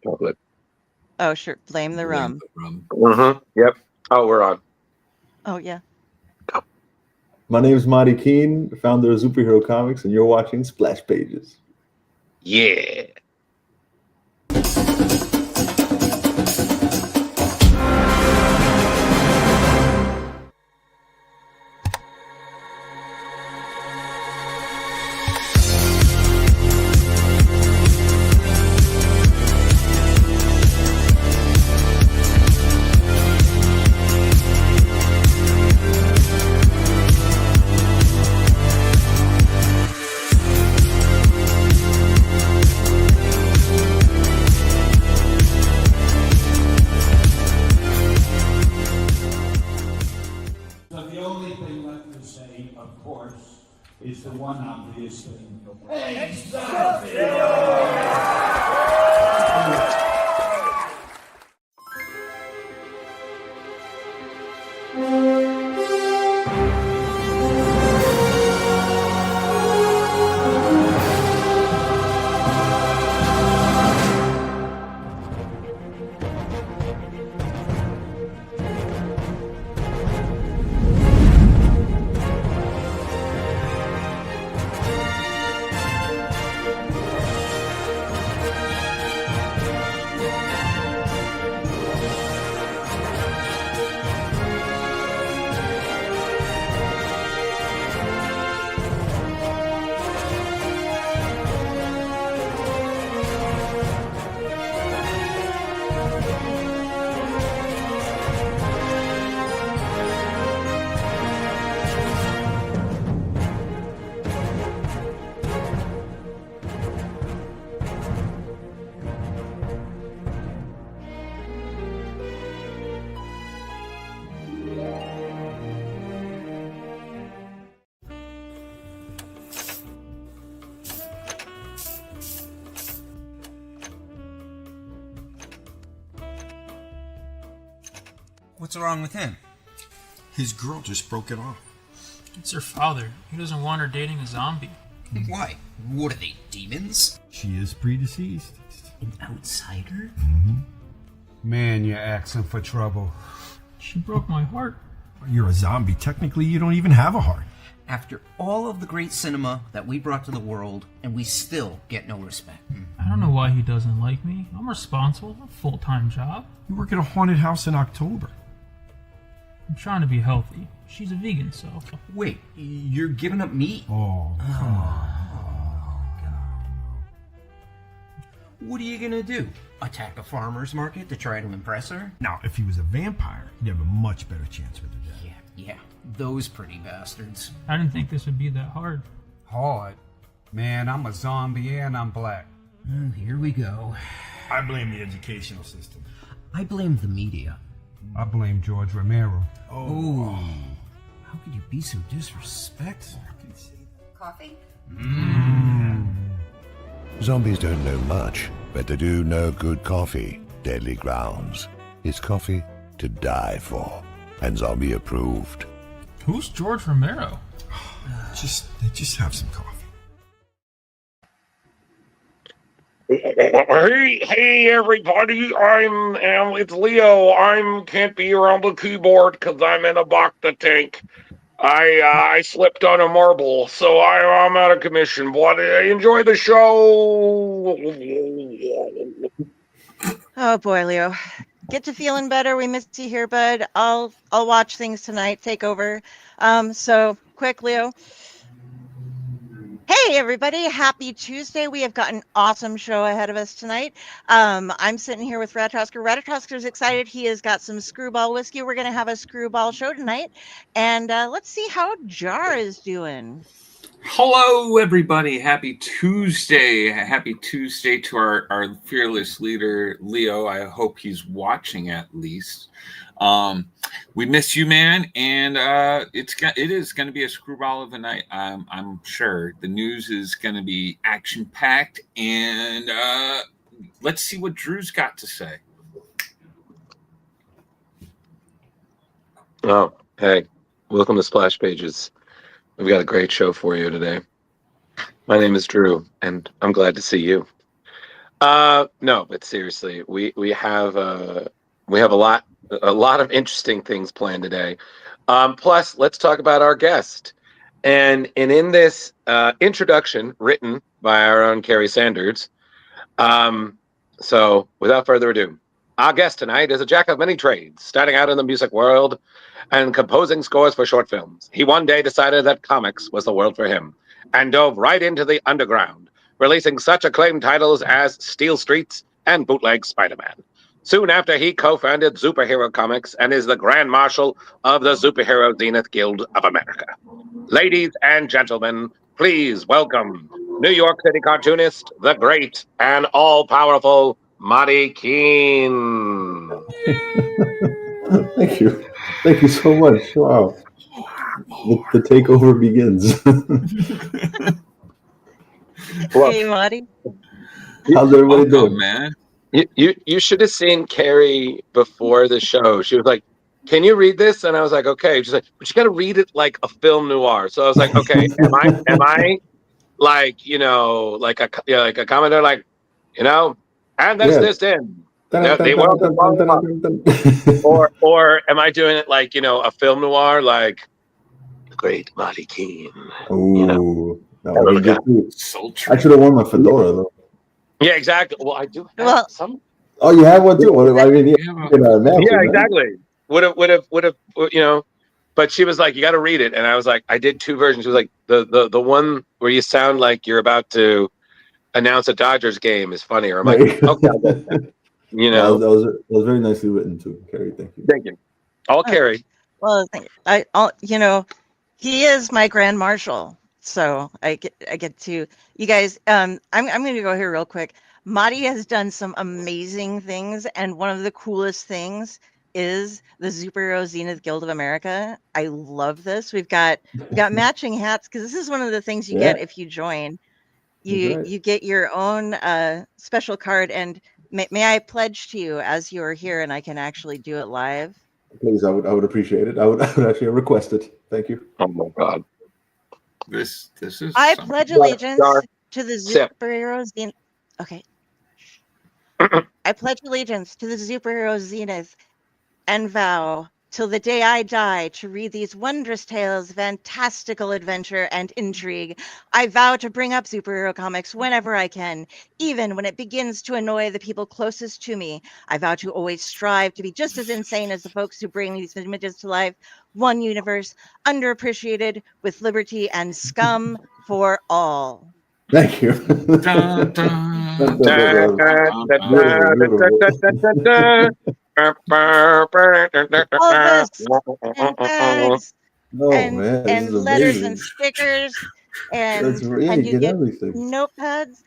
Chocolate. Oh, sure. Blame the rum. Yep. Oh, we're on. Oh, yeah. My name is Mahdi Khene, founder of Zuperhero Comics, and you're watching Splash Pages. Yeah. Is the one obvious thing. What's wrong with him? His girl just broke it off. It's her father. He doesn't want her dating a zombie. Why? What are they, demons? She is predeceased. An outsider? Man, you're asking for trouble. She broke my heart. You're a zombie. Technically, you don't even have a heart. After all of the great cinema that we brought to the world, and we still get no respect. I don't know why he doesn't like me. I'm responsible. A full-time job. You work at a haunted house in October. I'm trying to be healthy. She's a vegan, so... Wait, you're giving up meat? Oh, come on. What are you gonna do? Attack a farmer's market to try to impress her? Now, if he was a vampire, you'd have a much better chance with her death. Yeah, those pretty bastards. I didn't think this would be that hard. Hard? Man, I'm a zombie and I'm black. Oh, here we go. I blame the educational system. I blame the media. I blame George Romero. Oh. How could you be so disrespectful? Coffee? Zombies don't know much, but they do know good coffee. Deadly Grounds. It's coffee to die for, and zombie approved. Who's George Romero? Just have some coffee. Hey, everybody! It's Leo. Can't be around the keyboard because I'm in a Bacta tank. I slipped on a marble, so I'm out of commission. But enjoy the show. Oh, boy, Leo. Get to feeling better. We missed you here, bud. I'll watch things tonight. Take over. So, quick, Leo. Hey, everybody. Happy Tuesday. We have got an awesome show ahead of us tonight. I'm sitting here with Ratatosker. Ratatosker's excited. He has got some screwball whiskey. We're going to have a screwball show tonight. And let's see how Jar is doing. Hello, everybody. Happy Tuesday. Happy Tuesday to our fearless leader, Leo. I hope he's watching at least. We miss you, man, and it is going to be a screwball of a night. I'm sure the news is going to be action-packed, and let's see what Drew's got to say. Oh, hey. Welcome to Splash Pages. We've got a great show for you today. My name is Drew, and I'm glad to see you. No, but seriously, we have a lot of interesting things planned today. Plus, let's talk about our guest. And in this introduction written by our own Kari Sanders. So without further ado, our guest tonight is a jack of many trades, starting out in the music world and composing scores for short films. He one day decided that comics was the world for him and dove right into the underground, releasing such acclaimed titles as Steel Streets and Bootleg Spider-Man. Soon after, he co-founded Zuperhero Comics and is the Grand Marshal of the Zuperhero Zenith Guild of America. Ladies and gentlemen, please welcome New York City cartoonist, the great and all-powerful Mahdi Khene. Thank you. Thank you so much. Wow. The takeover begins. Hey, Mahdi. How's everybody Welcome, doing? man. You should have seen Kari before the show. She was like, "Can you read this?" And I was like, "Okay." She's like, "But you got to read it like a film noir." So I was like, "Okay, am I like like a commentator, like and that's Yeah. this in the world of Mahdi. or am I doing it like a film noir, like the great Mahdi Khene? Oh, that would be good too. Sultry. I should have worn my fedora though. Yeah, exactly. Well, I do have Well, some. Oh, you have one too. Well, I mean, imagine, Yeah, right? exactly. Would have. But she was like, "You got to read it," and I was like, "I did two versions." She was like, "The one where you sound like you're about to announce a Dodgers game is funnier." I'm like, Right. "Okay, I'll get that." That was very nicely written too, Kari. Thank you. Thank you. I'll carry. Well, he is my grand marshal, so I get to you guys. I'm going to go here real quick. Mahdi has done some amazing things, and one of the coolest things is the Superhero Zenith Guild of America. I love this. We've got matching hats because this is one of the things you get if you join. You get your own special card, and may I pledge to you as you are here, and I can actually do it live. Please, I would appreciate it. I would actually request it. Thank you. Oh my God. This is. I pledge allegiance to the Superhero Zenith. Okay. I pledge allegiance to the Superhero Zenith and vow till the day I die to read these wondrous tales of fantastical adventure and intrigue. I vow to bring up Zuperhero Comics whenever I can, even when it begins to annoy the people closest to me. I vow to always strive to be just as insane as the folks who bring these images to life. One universe, underappreciated, with liberty and scum for all. Thank you. Dun, dun, All this and bags man, and letters and stickers and you get everything. notepads,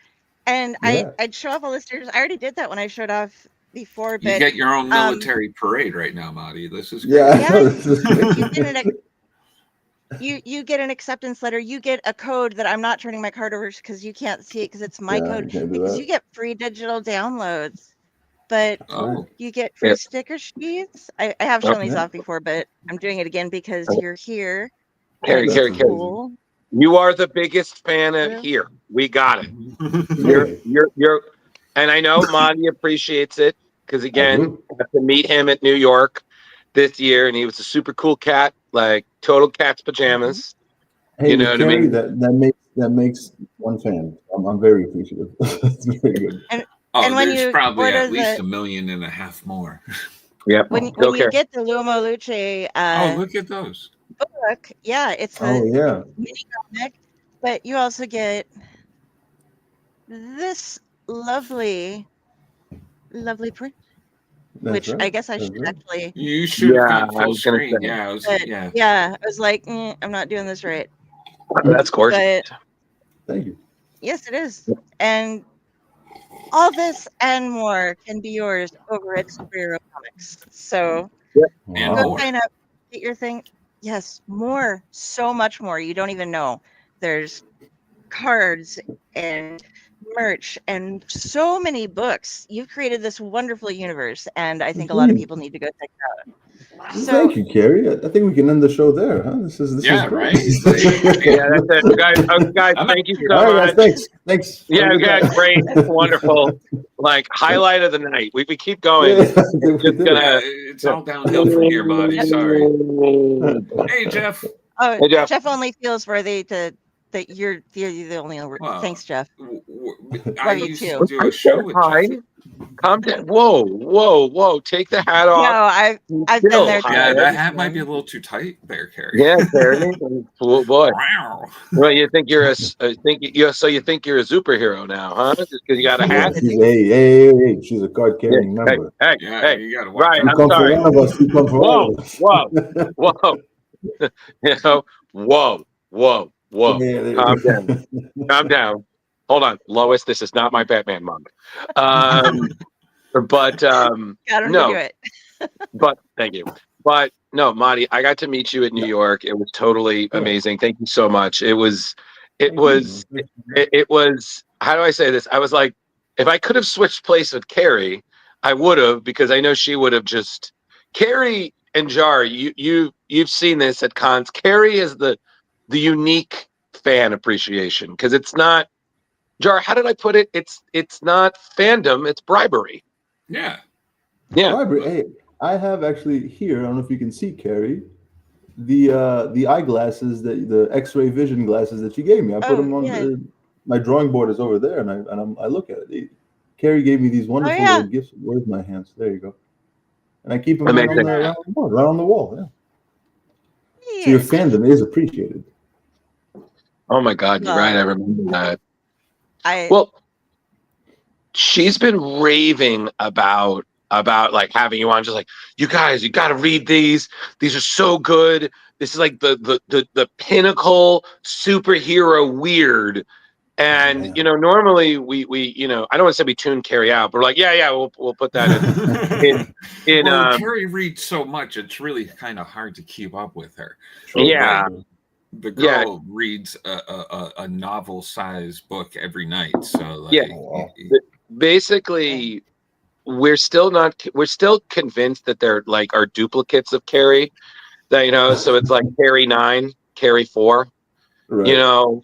and I'd show off all the stickers. I already did that when I showed off before, but you get your own military parade right now, Mahdi. This is great. You get an acceptance letter. You get a code that I'm not turning my card over because you can't see it because it's my code, because you get free digital downloads. But you get free sticker sheets. I have shown these off before, but I'm doing it again because you're here. Kari, cool. You are the biggest fan of here. We got it. You're, and I know Mahdi appreciates it because again, I got to meet him at New York this year, and he was a super cool cat, like total cat's pajamas. Hey, you know what I mean? That makes one fan. I'm very appreciative. It's very good. And when there's you probably order at least 1.5 million more. Yeah. When you get the Lumo Luce look at those. book, it's a mini comic, but you also get this lovely print, which I guess I should actually. You should have full screen. I was like, I'm not doing this right. That's gorgeous. But, thank you. Yes, it is, and all this and more can be yours over at Zuperhero Comics. So go sign up, get your thing. Yes, so much more. You don't even know. There's cards and merch and so many books. You've created this wonderful universe, and I think a lot of people need to go check it out. So, thank you, Kari. I think we can end the show there, huh? This is great. Right. Yeah, that's it, guys. Thank you so All much. right, thanks. Yeah, great, wonderful. Like highlight of the night. We keep going. It's all downhill from here, buddy. Sorry. Hey, Jeff. Oh, Hey, Jeff. Jeff only feels worthy that you're the only. Well, Thanks, Jeff. I Love you used too. to do a show with Jeff. Calm down. Whoa. Take the hat off. No, I've been there. Yeah, that hat might be a little too tight there, Kari. Yeah, Kari. Oh, boy. Wow. Well, you think you're a superhero now, huh? Just because you got a hat. Hey, she's a card carrying member. Hey, you gotta watch right. out. I'm sorry. For one of us, you come for all of us. Whoa. You know, whoa. Yeah, Calm down. Hold on, Lois. This is not my Batman mug. But no. Do it. But thank you. But no, Mahdi, I got to meet you at New York. It was totally amazing. Thank you so much. It was. How do I say this? I was like, if I could have switched place with Kari, I would have, because I know she would have just. Kari and Jar, you've seen this at cons. Kari is the unique fan appreciation, because it's not. Jar, how did I put it? It's not fandom. It's bribery. Yeah. Bribery. Hey, I have actually here. I don't know if you can see, Kari, the eyeglasses, the X-ray vision glasses that you gave me. I put them on my drawing board is over there, and I look at it. Kari gave me these wonderful little gifts. Where's my hands? There you go. And I keep them right on the wall. Yeah. So your fandom is appreciated. Oh my God, you're right. I remember that. Well, she's been raving about like having you on, just like, you guys, you got to read these. These are so good. This is like the pinnacle superhero weird. And normally we I don't want to say we tune Kari out, but we're like, we'll put that in. Well, Kari reads so much, it's really kind of hard to keep up with her. Yeah. The girl reads a novel-sized book every night. So basically, we're still convinced that they're like are duplicates of Kari. That so it's like Kari 9, Kari 4. Right.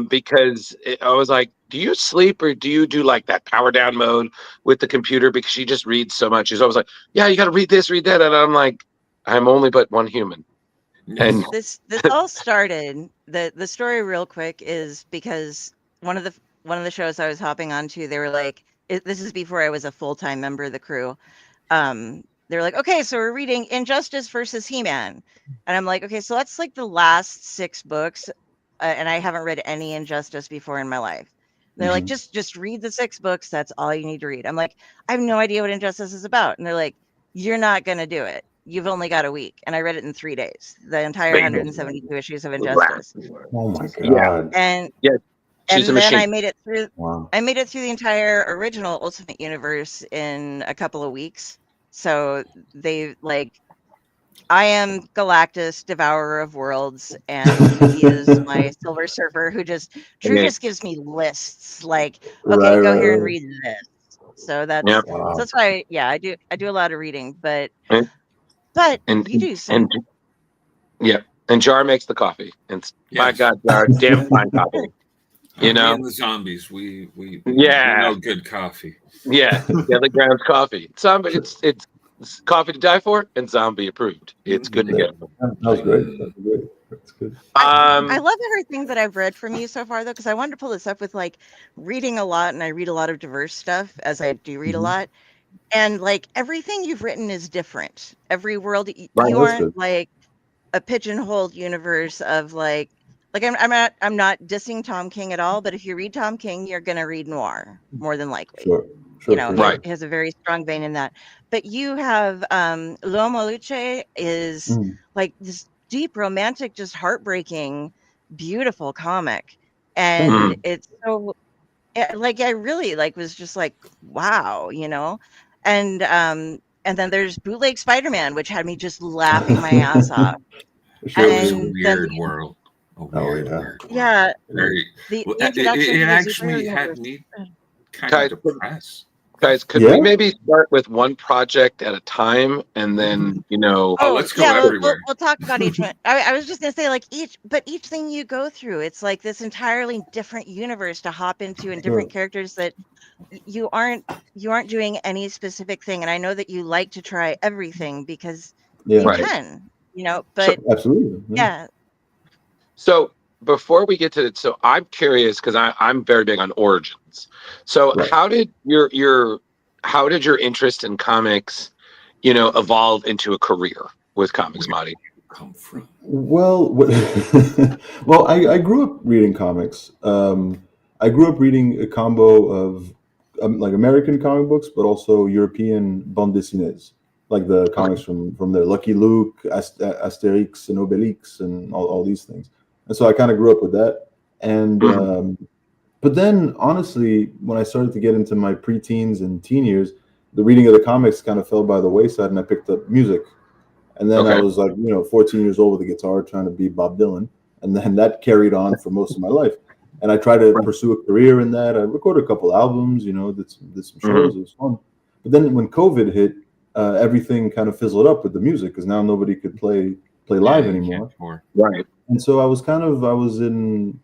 Because I was like, do you sleep or do you do like that power down mode with the computer? Because she just reads so much. She's always like, yeah, you got to read this, read that, and I'm like, I'm only but one human. And this all started, the story real quick is because one of the shows I was hopping onto, they were like, this is before I was a full-time member of the crew. They were like, okay, so we're reading Injustice versus He-Man. And I'm like, okay, so that's like the last 6 books. And I haven't read any Injustice before in my life. They're like, just read the 6 books. That's all you need to read. I'm like, I have no idea what Injustice is about. And they're like, you're not going to do it. You've only got a week. And I read it in 3 days, the entire 172 issues of Injustice. Oh my God. And then I made it through. Wow. I made it through the entire original Ultimate Universe in a couple of weeks. So they I am Galactus, Devourer of Worlds, and he is my Silver Surfer who just gives me lists like, okay, go here and read this. So that's why I do a lot of reading, but you do some. And Jar makes the coffee. And my God, Jar, damn fine coffee. And the zombies, we know good coffee. Yeah, the ground coffee. It's coffee to die for and zombie approved. It's good to get. That was great. That's good. I love everything that I've read from you so far, though, because I wanted to pull this up with like reading a lot, and I read a lot of diverse stuff as I do read a lot. And like everything you've written is different. Every world, you aren't like a pigeonholed universe of like I'm not dissing Tom King at all, but if you read Tom King, you're gonna read noir more than likely. Sure. It has a very strong vein in that. But you have L'Uomo Luce is like this deep, romantic, just heartbreaking, beautiful comic, and it's so I really was just like, wow, and then there's Bootleg Spider-Man, which had me just laughing my ass off. It was a weird world. a weird. Yeah. Very, The well, introduction it to the actually superhero had universe. me kind of depressed. Guys, could we maybe start with one project at a time, and then let's go everywhere. We'll talk about each one. I was just gonna say, like, each thing you go through, it's like this entirely different universe to hop into, and different characters that you aren't doing any specific thing. And I know that you like to try everything because you can, but absolutely, yeah. So before we get to it, so I'm curious because I'm very big on origins. So how did your interest in comics, evolve into a career with comics, Mahdi? Come from? Well, well, I grew up reading comics. I grew up reading a combo of like American comic books, but also European bande dessinées, like the comics from there, Lucky Luke, Asterix and Obelix, and all these things. And so I kind of grew up with that. And but then, honestly, when I started to get into my preteens and teen years, the reading of the comics kind of fell by the wayside, and I picked up music. And then I was like, 14 years old with a guitar trying to be Bob Dylan. And then that carried on for most of my life. And I tried to pursue a career in that. I recorded a couple albums, did some shows. It was fun. But then when COVID hit, everything kind of fizzled up with the music because now nobody could play live anymore. Right. And so I was baristaing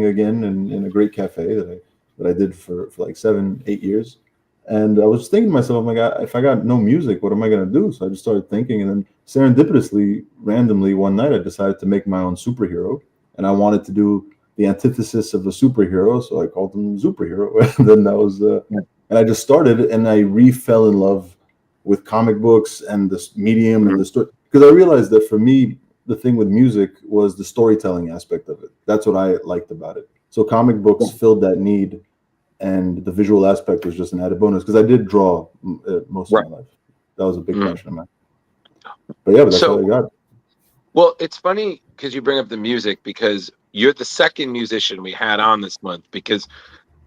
again in a great cafe that I did for like 7-8 years. And I was thinking to myself, oh my God, if I got no music, what am I going to do? So I just started thinking, and then serendipitously, randomly, one night, I decided to make my own superhero, and I wanted to do the antithesis of a superhero, so I called him Zuperhero. And then that was, and I just started, and I fell in love with comic books and this medium and the story, because I realized that for me, the thing with music was the storytelling aspect of it. That's what I liked about it. So comic books filled that need. And the visual aspect was just an added bonus because I did draw most of my life. That was a big passion of mine. But yeah, that's all I got. Well, it's funny because you bring up the music because you're the second musician we had on this month, because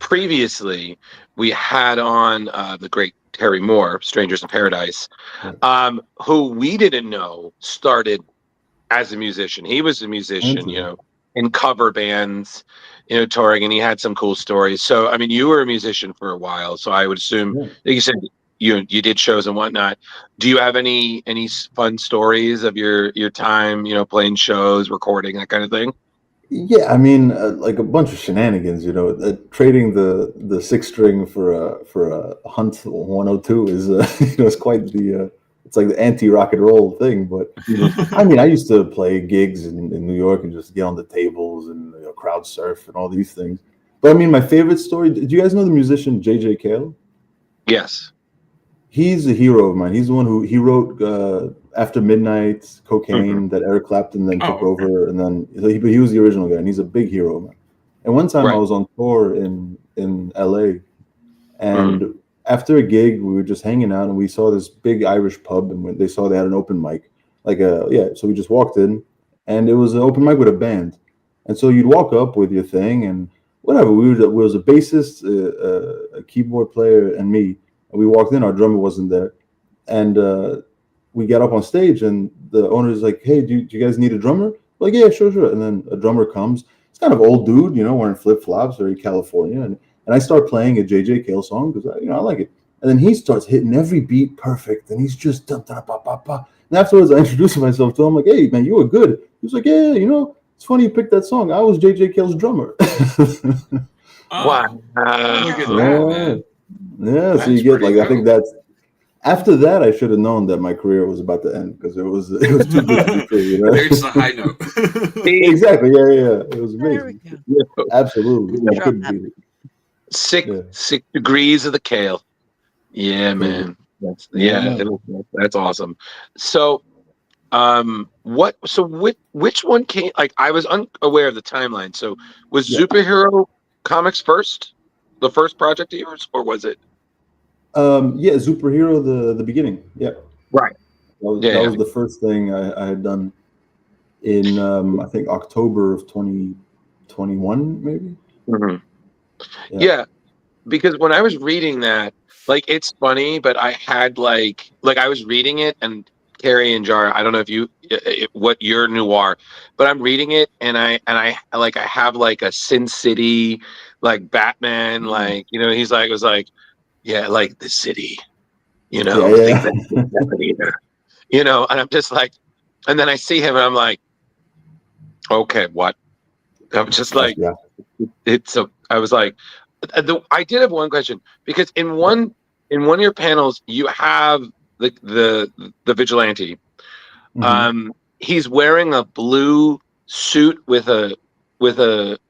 previously we had on the great Terry Moore, Strangers in Paradise, who we didn't know started as a musician. He was a musician, in cover bands, touring, and he had some cool stories. So, I mean, you were a musician for a while, so I would assume, like you said, you did shows and whatnot. Do you have any fun stories of your time, playing shows, recording, that kind of thing? Yeah, I mean, like a bunch of shenanigans, trading the 6-string for a Hunt 102 is, it's quite the. It's like the anti-rock and roll thing, but I mean, I used to play gigs in New York and just get on the tables and crowd surf and all these things. But I mean, my favorite story. Do you guys know the musician J.J. Cale? Yes. He's a hero of mine. He's the one who he wrote After Midnight, Cocaine, that Eric Clapton then took over, and then he was the original guy, and he's a big hero of mine. And one time I was on tour in L.A. and after a gig, we were just hanging out, and we saw this big Irish pub, and when they saw they had an open mic, so we just walked in, and it was an open mic with a band, and so you'd walk up with your thing, and whatever, we was a bassist, a keyboard player, and me, and we walked in, our drummer wasn't there, and we got up on stage, and the owner's like, hey, do you guys need a drummer? We're like, yeah, sure, and then a drummer comes, it's kind of old dude, wearing flip-flops, very California, and I start playing a J.J. Cale song because I like it. And then he starts hitting every beat perfect, and he's just da da ba ba ba. And afterwards, I introduced myself to him, like, "Hey, man, you were good." He was like, "Yeah, it's funny you picked that song. I was J.J. Cale's drummer." Wow! Look at that, man. Yeah, so you get like, I think that's. After that, I should have known that my career was about to end because it was too good to be true. There's the high note. Exactly. Yeah. It was amazing. Absolutely. I couldn't beat it. 6 degrees of the Kale. Yeah, man. That's awesome. So, which one came? Like, I was unaware of the timeline. So, was Zuperhero Comics the first project of yours, or was it? Zuperhero, the beginning. Yeah. Right. That was the first thing I had done in I think October of 2021, maybe. Yeah, because when I was reading that, like, it's funny, but I had like I was reading it and Kari and Jar, I don't know if you what your noir, but I'm reading it and I have like a Sin City, like Batman, like he's like, it was like, yeah, like the city, think that's either, and I'm just like, and then I see him and I'm like, okay, what? I'm just like, I was like, I did have one question, because in one of your panels you have the vigilante. He's wearing a blue suit with a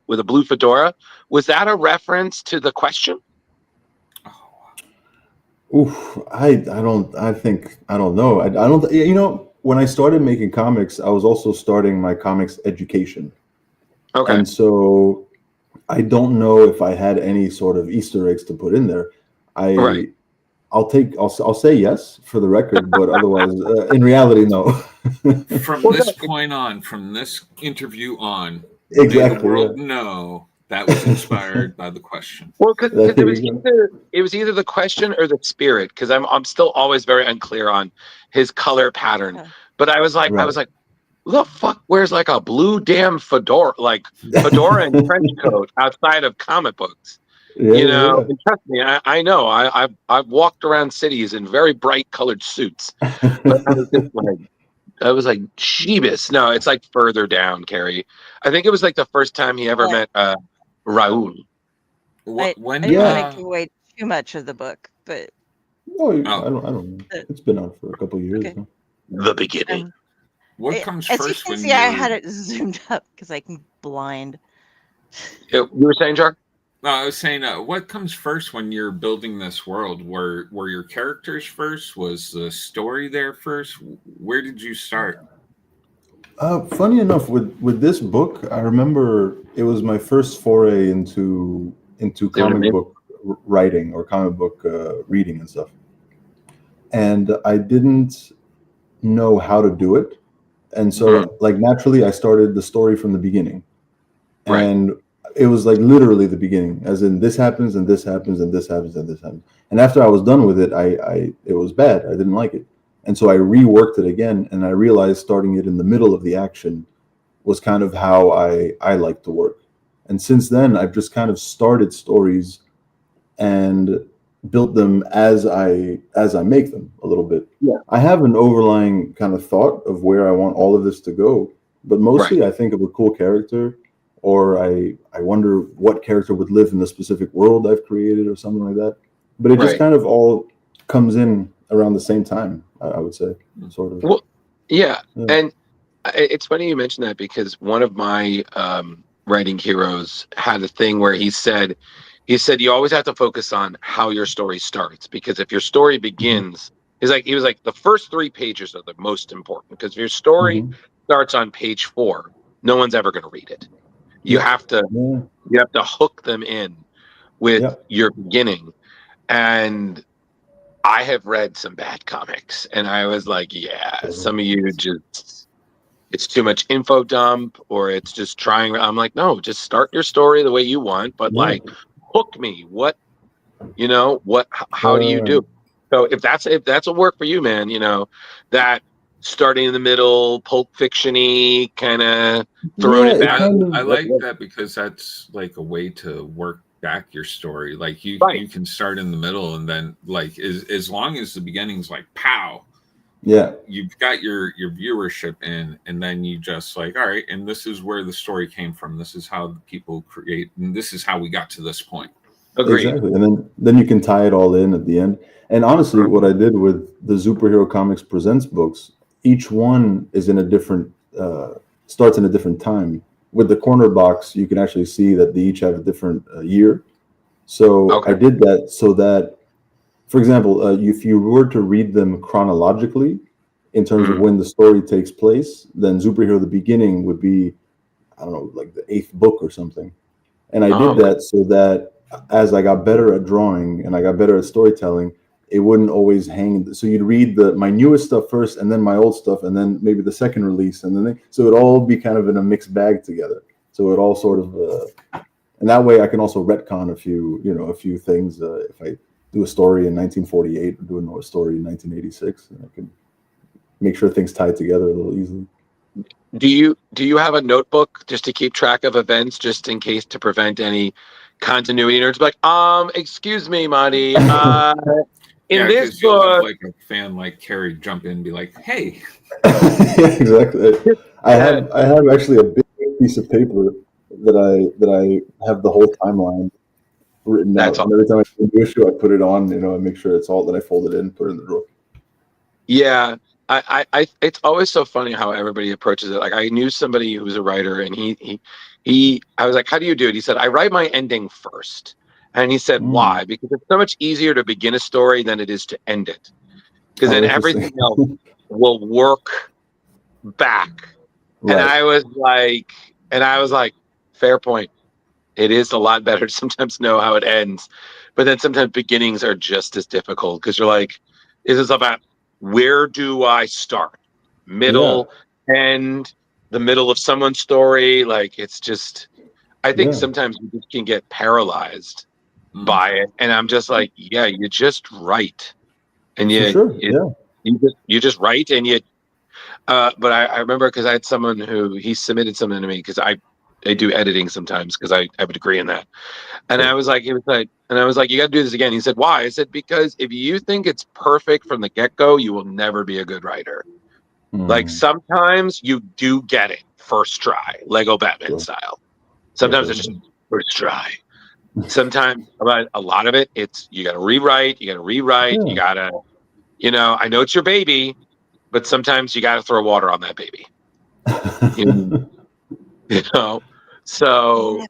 blue fedora. Was that a reference to The Question? Oof, I don't know. I don't, when I started making comics, I was also starting my comics education. Okay. And so I don't know if I had any sort of Easter eggs to put in there. I'll say yes for the record, but otherwise, in reality, no. From this point on, from this interview on, exactly, may the world know that was inspired by The Question. Well, because it was either The Question or The Spirit, because I'm still always very unclear on his color pattern. But I was like, who the fuck wears like a blue damn fedora and trench coat outside of comic books? And trust me, I know. I've walked around cities in very bright colored suits, but I was like, Jeebus. No, it's like further down, Kari. I think it was like the first time he ever met Raul. I didn't want to give away too much of the book, but I don't know. It's been out for a couple of years now. The beginning. What comes as first? You can see, I had it zoomed up because I can blind. You were saying, Jar? No, I was saying, what comes first when you're building this world? Were your characters first? Was the story there first? Where did you start? Funny enough, with this book, I remember it was my first foray into comic book writing or comic book reading and stuff, and I didn't know how to do it, and so like naturally, I started the story from the beginning, and it was like literally the beginning, as in this happens and this happens and this happens and this happens. And after I was done with it, it was bad. I didn't like it. And so I reworked it again, and I realized starting it in the middle of the action was kind of how I like to work. And since then, I've just kind of started stories and built them as I make them a little bit. Yeah. I have an overlying kind of thought of where I want all of this to go, but mostly I think of a cool character, or I wonder what character would live in the specific world I've created or something like that. But it just kind of all comes in around the same time, I would say, sort of. Well, yeah. And it's funny you mentioned that, because one of my writing heroes had a thing where he said you always have to focus on how your story starts, because if your story begins, he was like the first 3 pages are the most important, because if your story starts on page 4, no one's ever going to read it. You have to hook them in with your beginning. And I have read some bad comics, and I was like, some of you just, it's too much info dump, or it's just trying. I'm like, no, just start your story the way you want, but like hook me. How do you do it? So if that's a work for you, man, that starting in the middle, Pulp Fiction-y, kind of throwing it back. I like that, because that's like a way to work back your story. Like you can start in the middle, and then like as long as the beginning's like pow, you've got your viewership in, and then you just like, all right, and this is where the story came from. This is how the people create, and this is how we got to this point. Agreed. Exactly. And then you can tie it all in at the end. And honestly, what I did with the Zuperhero Comics Presents books, each one is in a different starts in a different time. With the corner box, you can actually see that they each have a different year. So I did that so that, for example, if you were to read them chronologically in terms of when the story takes place, then Zuperhero the Beginning would be, I don't know, like the 8th book or something. And I did that so that as I got better at drawing and I got better at storytelling, it wouldn't always hang. So you'd read my newest stuff first, and then my old stuff, and then maybe the second release, and then so it'd all be kind of in a mixed bag together. So it all sort of, and that way I can also retcon a few things. If I do a story in 1948 or do a story in 1986, and I can, make sure things tie together a little easily. Do you have a notebook just to keep track of events, just in case, to prevent any continuity nerds? Like, excuse me, Mahdi. In this because you'll have book, like a fan like Kari jump in and be like, "Hey." Yeah, exactly. I have actually a big piece of paper that I have the whole timeline written out. That's And every time I do an issue, I put it on. I make sure it's all that I fold it in, put it in the drawer. yeah. I it's always so funny how everybody approaches it. Like, I knew somebody who was a writer, and I was like, "How do you do it?" He said, "I write my ending first." And he said, "Why?" Because it's so much easier to begin a story than it is to end it. Because then everything else will work back. Right. And I was like, fair point. It is a lot better to sometimes know how it ends. But then sometimes beginnings are just as difficult, because you're like, is this about, where do I start? Middle, end, the middle of someone's story. Like, it's just, I think sometimes you just can get paralyzed by it. And I'm just like, yeah, you just write. And you just write, and you but I remember, because I had someone he submitted something to me, because I do editing sometimes, because I have a degree in that. And I was like, you got to do this again. He said, why? I said, because if you think it's perfect from the get-go, you will never be a good writer. Like, sometimes you do get it first try, Lego Batman style. Sometimes it's just first try. Sometimes, about a lot of it, it's you got to rewrite. You got to, I know it's your baby, but sometimes you got to throw water on that baby. So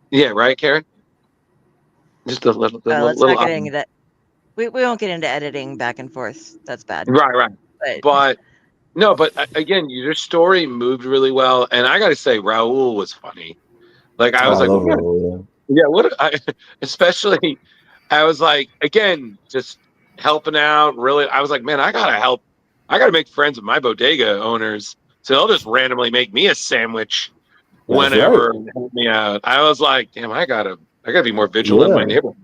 yeah, right, Karen. Just a little. Let's not get into that. We won't get into editing back and forth. That's bad. Right. But no, but again, your story moved really well, and I got to say, Raul was funny. Like, I was especially, I was like, again, just helping out. Really, I was like, man, I gotta help. I gotta make friends with my bodega owners, so they'll just randomly make me a sandwich whenever and help me out. I was like, damn, I gotta be more vigilant in my neighborhood.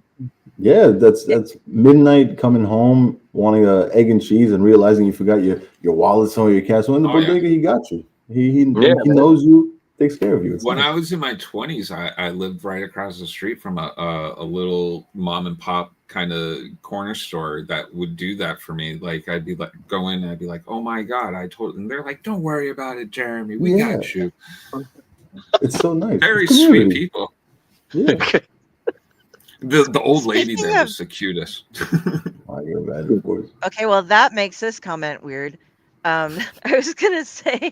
Yeah, that's midnight coming home, wanting an egg and cheese, and realizing you forgot your wallet somewhere, your cash. So in the bodega, he got you. He knows you. Takes care of you. When I was in my 20s, I lived right across the street from a little mom and pop kind of corner store that would do that for me. Like, I'd be like, go in and I'd be like, oh my God, and they're like, don't worry about it, Jeremy. We got you. It's so nice. Very sweet people. Yeah. The old lady there was the cutest. Okay, well, that makes this comment weird. I was going to say,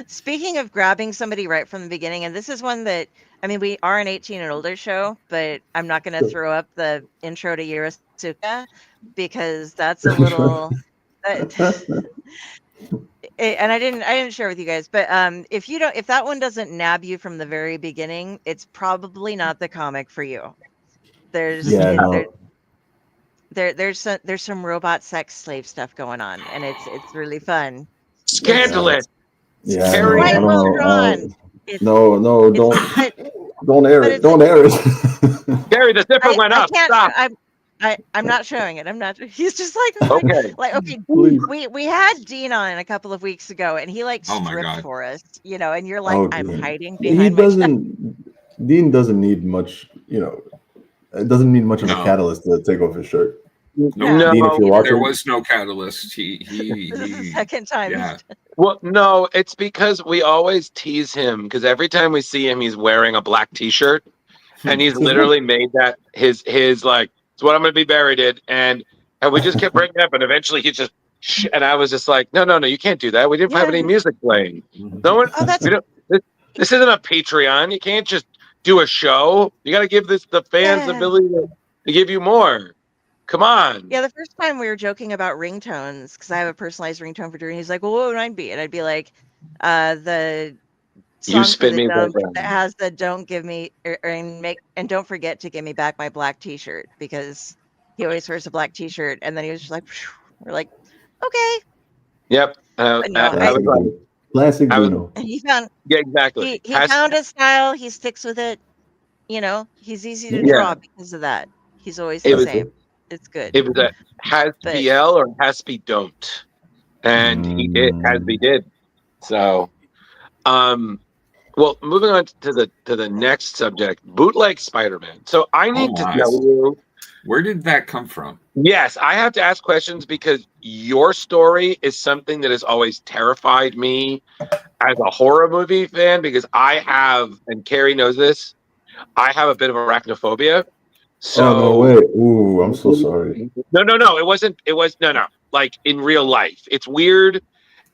speaking of grabbing somebody right from the beginning, and this is one that, I mean, we are an 18 and older show, but I'm not going to throw up the intro to Yurasuka, because that's a little, and I didn't share with you guys, but if that one doesn't nab you from the very beginning, it's probably not the comic for you. There's some robot sex slave stuff going on, and it's really fun. Scandalous. Yeah. Quite well drawn. No, don't air it. Don't air it. Gary, the zipper went up. Stop. I'm not showing it. I'm not. He's just like, okay. We had Dean on a couple of weeks ago, and he stripped for us, and you're like, I'm hiding behind Dean doesn't need much, it doesn't need much of a catalyst to take off his shirt. No, Dean, there was no catalyst. This is the second time. Yeah. Well, no, it's because we always tease him, because every time we see him, he's wearing a black T-shirt, and he's literally made that his like, it's what I'm going to be buried in, and we just kept bringing it up, and eventually he just, and I was just like, no, you can't do that. We didn't have any music playing. No one. This isn't a Patreon. You can't just do a show. You got to give the fans the ability to give you more. Come on. Yeah, the first time we were joking about ringtones, because I have a personalized ringtone for Drew. He's like, well, what would mine be? And I'd be like, the song for the dump that has the don't give me, and don't forget to give me back my black T-shirt, because he always wears a black T-shirt. And then he was just like, we're like, okay. Yep. Classic Bruno. He found, exactly. He found his style. He sticks with it. He's easy to draw because of that. He's always the same. It's good. It was a has BL or has be don't. and he did as he did. So, well, moving on to the next subject, bootleg Spider-Man. So I need to tell you, where did that come from? Yes, I have to ask questions because your story is something that has always terrified me as a horror movie fan, because I have, and Kari knows this, I have a bit of arachnophobia. So, oh no way! Ooh, I'm so sorry. No. It wasn't. It was no. Like in real life, it's weird.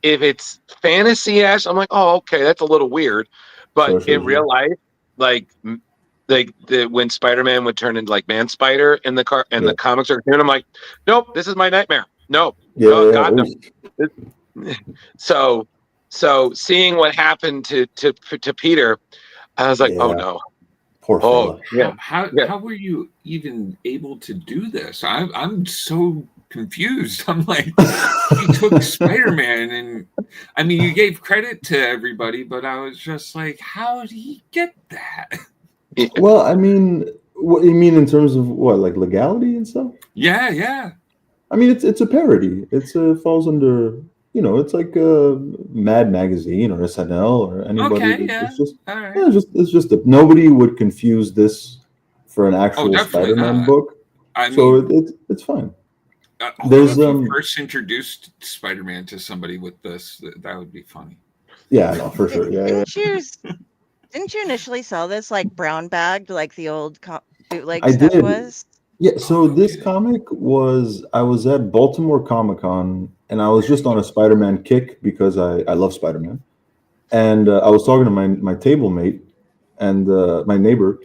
If it's fantasy-esque, I'm like, oh, okay, that's a little weird. But in real life, like when Spider-Man would turn into like Man Spider in the the comics or I'm like, nope, this is my nightmare. No, God no. So seeing what happened to Peter, I was like, oh no. Poor fella. Yeah. How were you even able to do this? I'm so confused. I'm like, he took Spider-Man, and I mean, you gave credit to everybody, but I was just like, how did he get that? Well, I mean, what you mean in terms of what, like legality and stuff? Yeah. I mean, it's a parody. It falls under, it's like Mad Magazine or SNL or anybody. Okay, yeah. It's just, all right. It's just that nobody would confuse this for an actual Spider-Man book. I mean, so it's fine. There's if you first introduced Spider-Man to somebody with this, that would be funny. Yeah, no, for sure. Yeah. Didn't you initially sell this like brown bagged, like the old bootleg I stuff did. was? Yeah, so this comic I was at Baltimore Comic-Con, and I was just on a Spider-Man kick because I love Spider-Man. And I was talking to my table mate and my neighbor,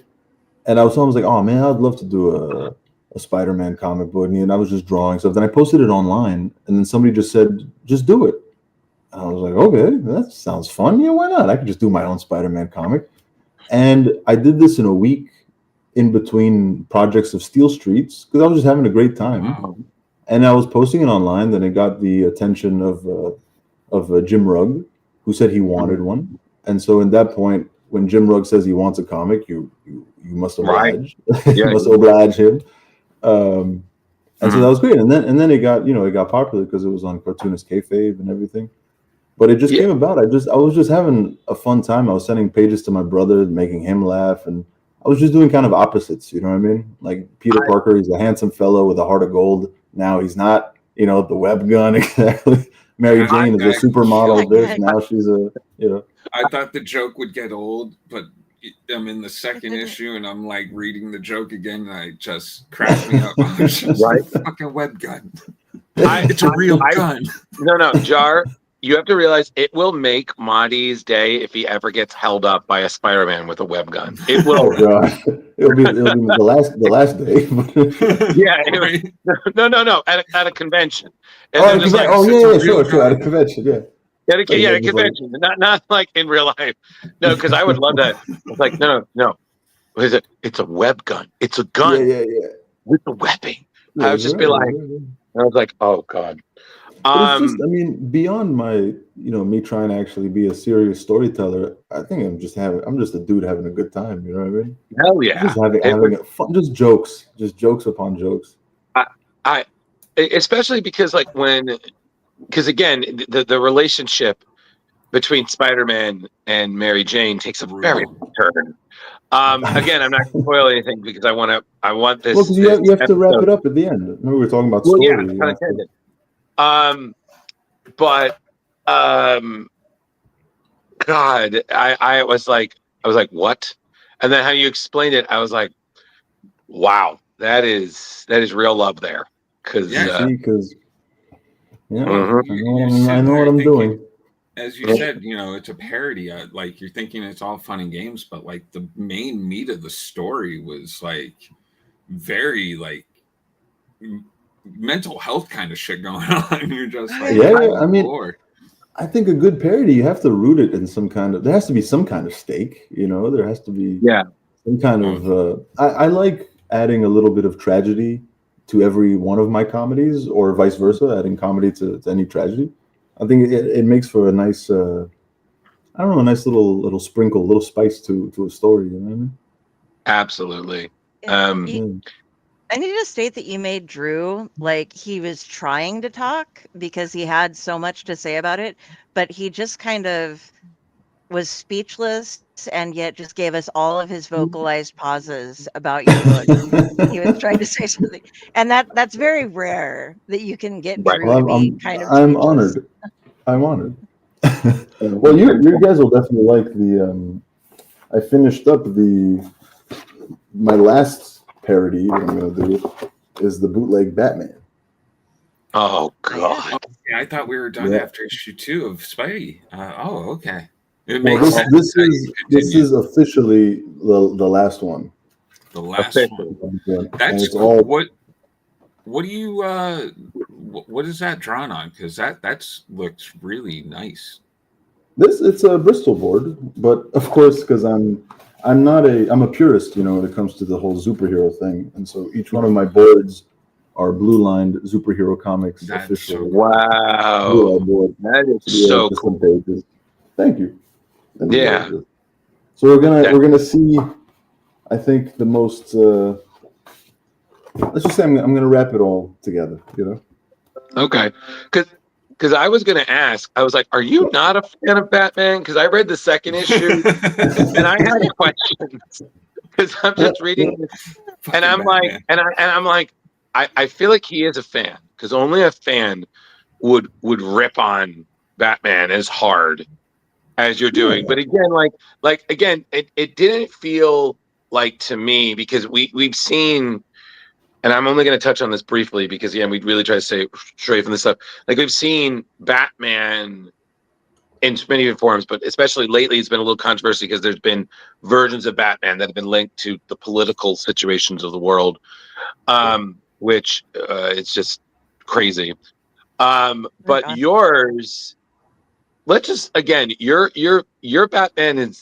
and I was like, oh man, I'd love to do a Spider-Man comic book, and I was just drawing stuff. Then I posted it online, and then somebody just said, just do it. And I was like, okay, that sounds fun. Yeah, why not? I could just do my own Spider-Man comic. And I did this in a week in between projects of Steel Streets because I was just having a great time. Wow. And I was posting it online. Then it got the attention of Jim Rugg, who said he wanted one. And so at that point, when Jim Rugg says he wants a comic, you must oblige. Right. You must oblige him. And so that was great. And then it got popular because it was on Cartoonist Kayfabe and everything. But it just came about. I was just having a fun time. I was sending pages to my brother, making him laugh, and I was just doing kind of opposites. You know what I mean? Like Peter Parker, he's a handsome fellow with a heart of gold. Now he's not, the web gun exactly. Mary Jane is a supermodel. Now she's I thought the joke would get old, but I'm in the second issue and I'm like reading the joke again, and I just cracked me up. It's just a fucking web gun. It's a real gun. No, Jar. You have to realize it will make Mahdi's day if he ever gets held up by a Spider-Man with a web gun. It will. Oh God. It'll be the last day. No. At a convention. And sure. At a convention, yeah. At a convention, not like in real life. No, because I would love that. It's like no. What is it? It's a web gun. It's a gun. Yeah. With the webbing. I would just be like, I was like, oh God. But it's just, beyond my, me trying to actually be a serious storyteller, I think I'm just a dude having a good time. You know what I mean? Hell yeah. Just having fun, just jokes upon jokes. I especially because again, the relationship between Spider-Man and Mary Jane takes a very long turn. Again, I'm not going to spoil anything because I want this. Well, because you have to wrap it up at the end. Remember we were talking about story. Yeah, kind of intended. God, I was like, what? And then how you explained it, I was like, wow, that is real love there. Because I know what I'm doing. As you said, it's a parody. Like you're thinking it's all fun and games, but like the main meat of the story was like very like mental health kind of shit going on. You're just like, I think a good parody, you have to root it in some kind of, there has to be some kind of stake, there has to be some kind of, I like adding a little bit of tragedy to every one of my comedies, or vice versa, adding comedy to any tragedy. I think it makes for a nice, a nice little sprinkle, little spice to a story. You know what I mean? Absolutely. I need to state that you made Drew like he was trying to talk because he had so much to say about it, but he just kind of was speechless and yet just gave us all of his vocalized pauses about your book. He was trying to say something, and that's very rare that you can get Right. Drew Well, to be kind of I'm speechless. honored. I'm honored. Well, you guys will definitely like the. I finished up my last parody that I'm going to do is the bootleg Batman. Oh God! Yeah, I thought we were done after issue 2 of Spidey. Okay. It Well, makes sense. this is officially the last one. The last one. That's it's all. What do you what is that drawn on? Because that's looks really nice. It's a Bristol board, but of course, because I'm a purist, when it comes to the whole superhero thing, and so each one of my boards are blue lined Zuperhero Comics official. Wow, that is so cool. Pages. Thank you. Yeah. So we're gonna see. I think the most. Let's just say I'm gonna wrap it all together. Okay, because I was gonna ask. I was like, "Are you not a fan of Batman?" Because I read the second issue and I had questions because I'm just reading this, and I'm like, I'm like, I feel like he is a fan because only a fan would rip on Batman as hard as you're doing. But again, like again, it didn't feel like to me because we've seen. And I'm only going to touch on this briefly because, again, we'd really try to stay straight from this stuff. Like, we've seen Batman in many different forms, but especially lately, it's been a little controversy because there's been versions of Batman that have been linked to the political situations of the world, which it's just crazy. But yours, let's just again, your Batman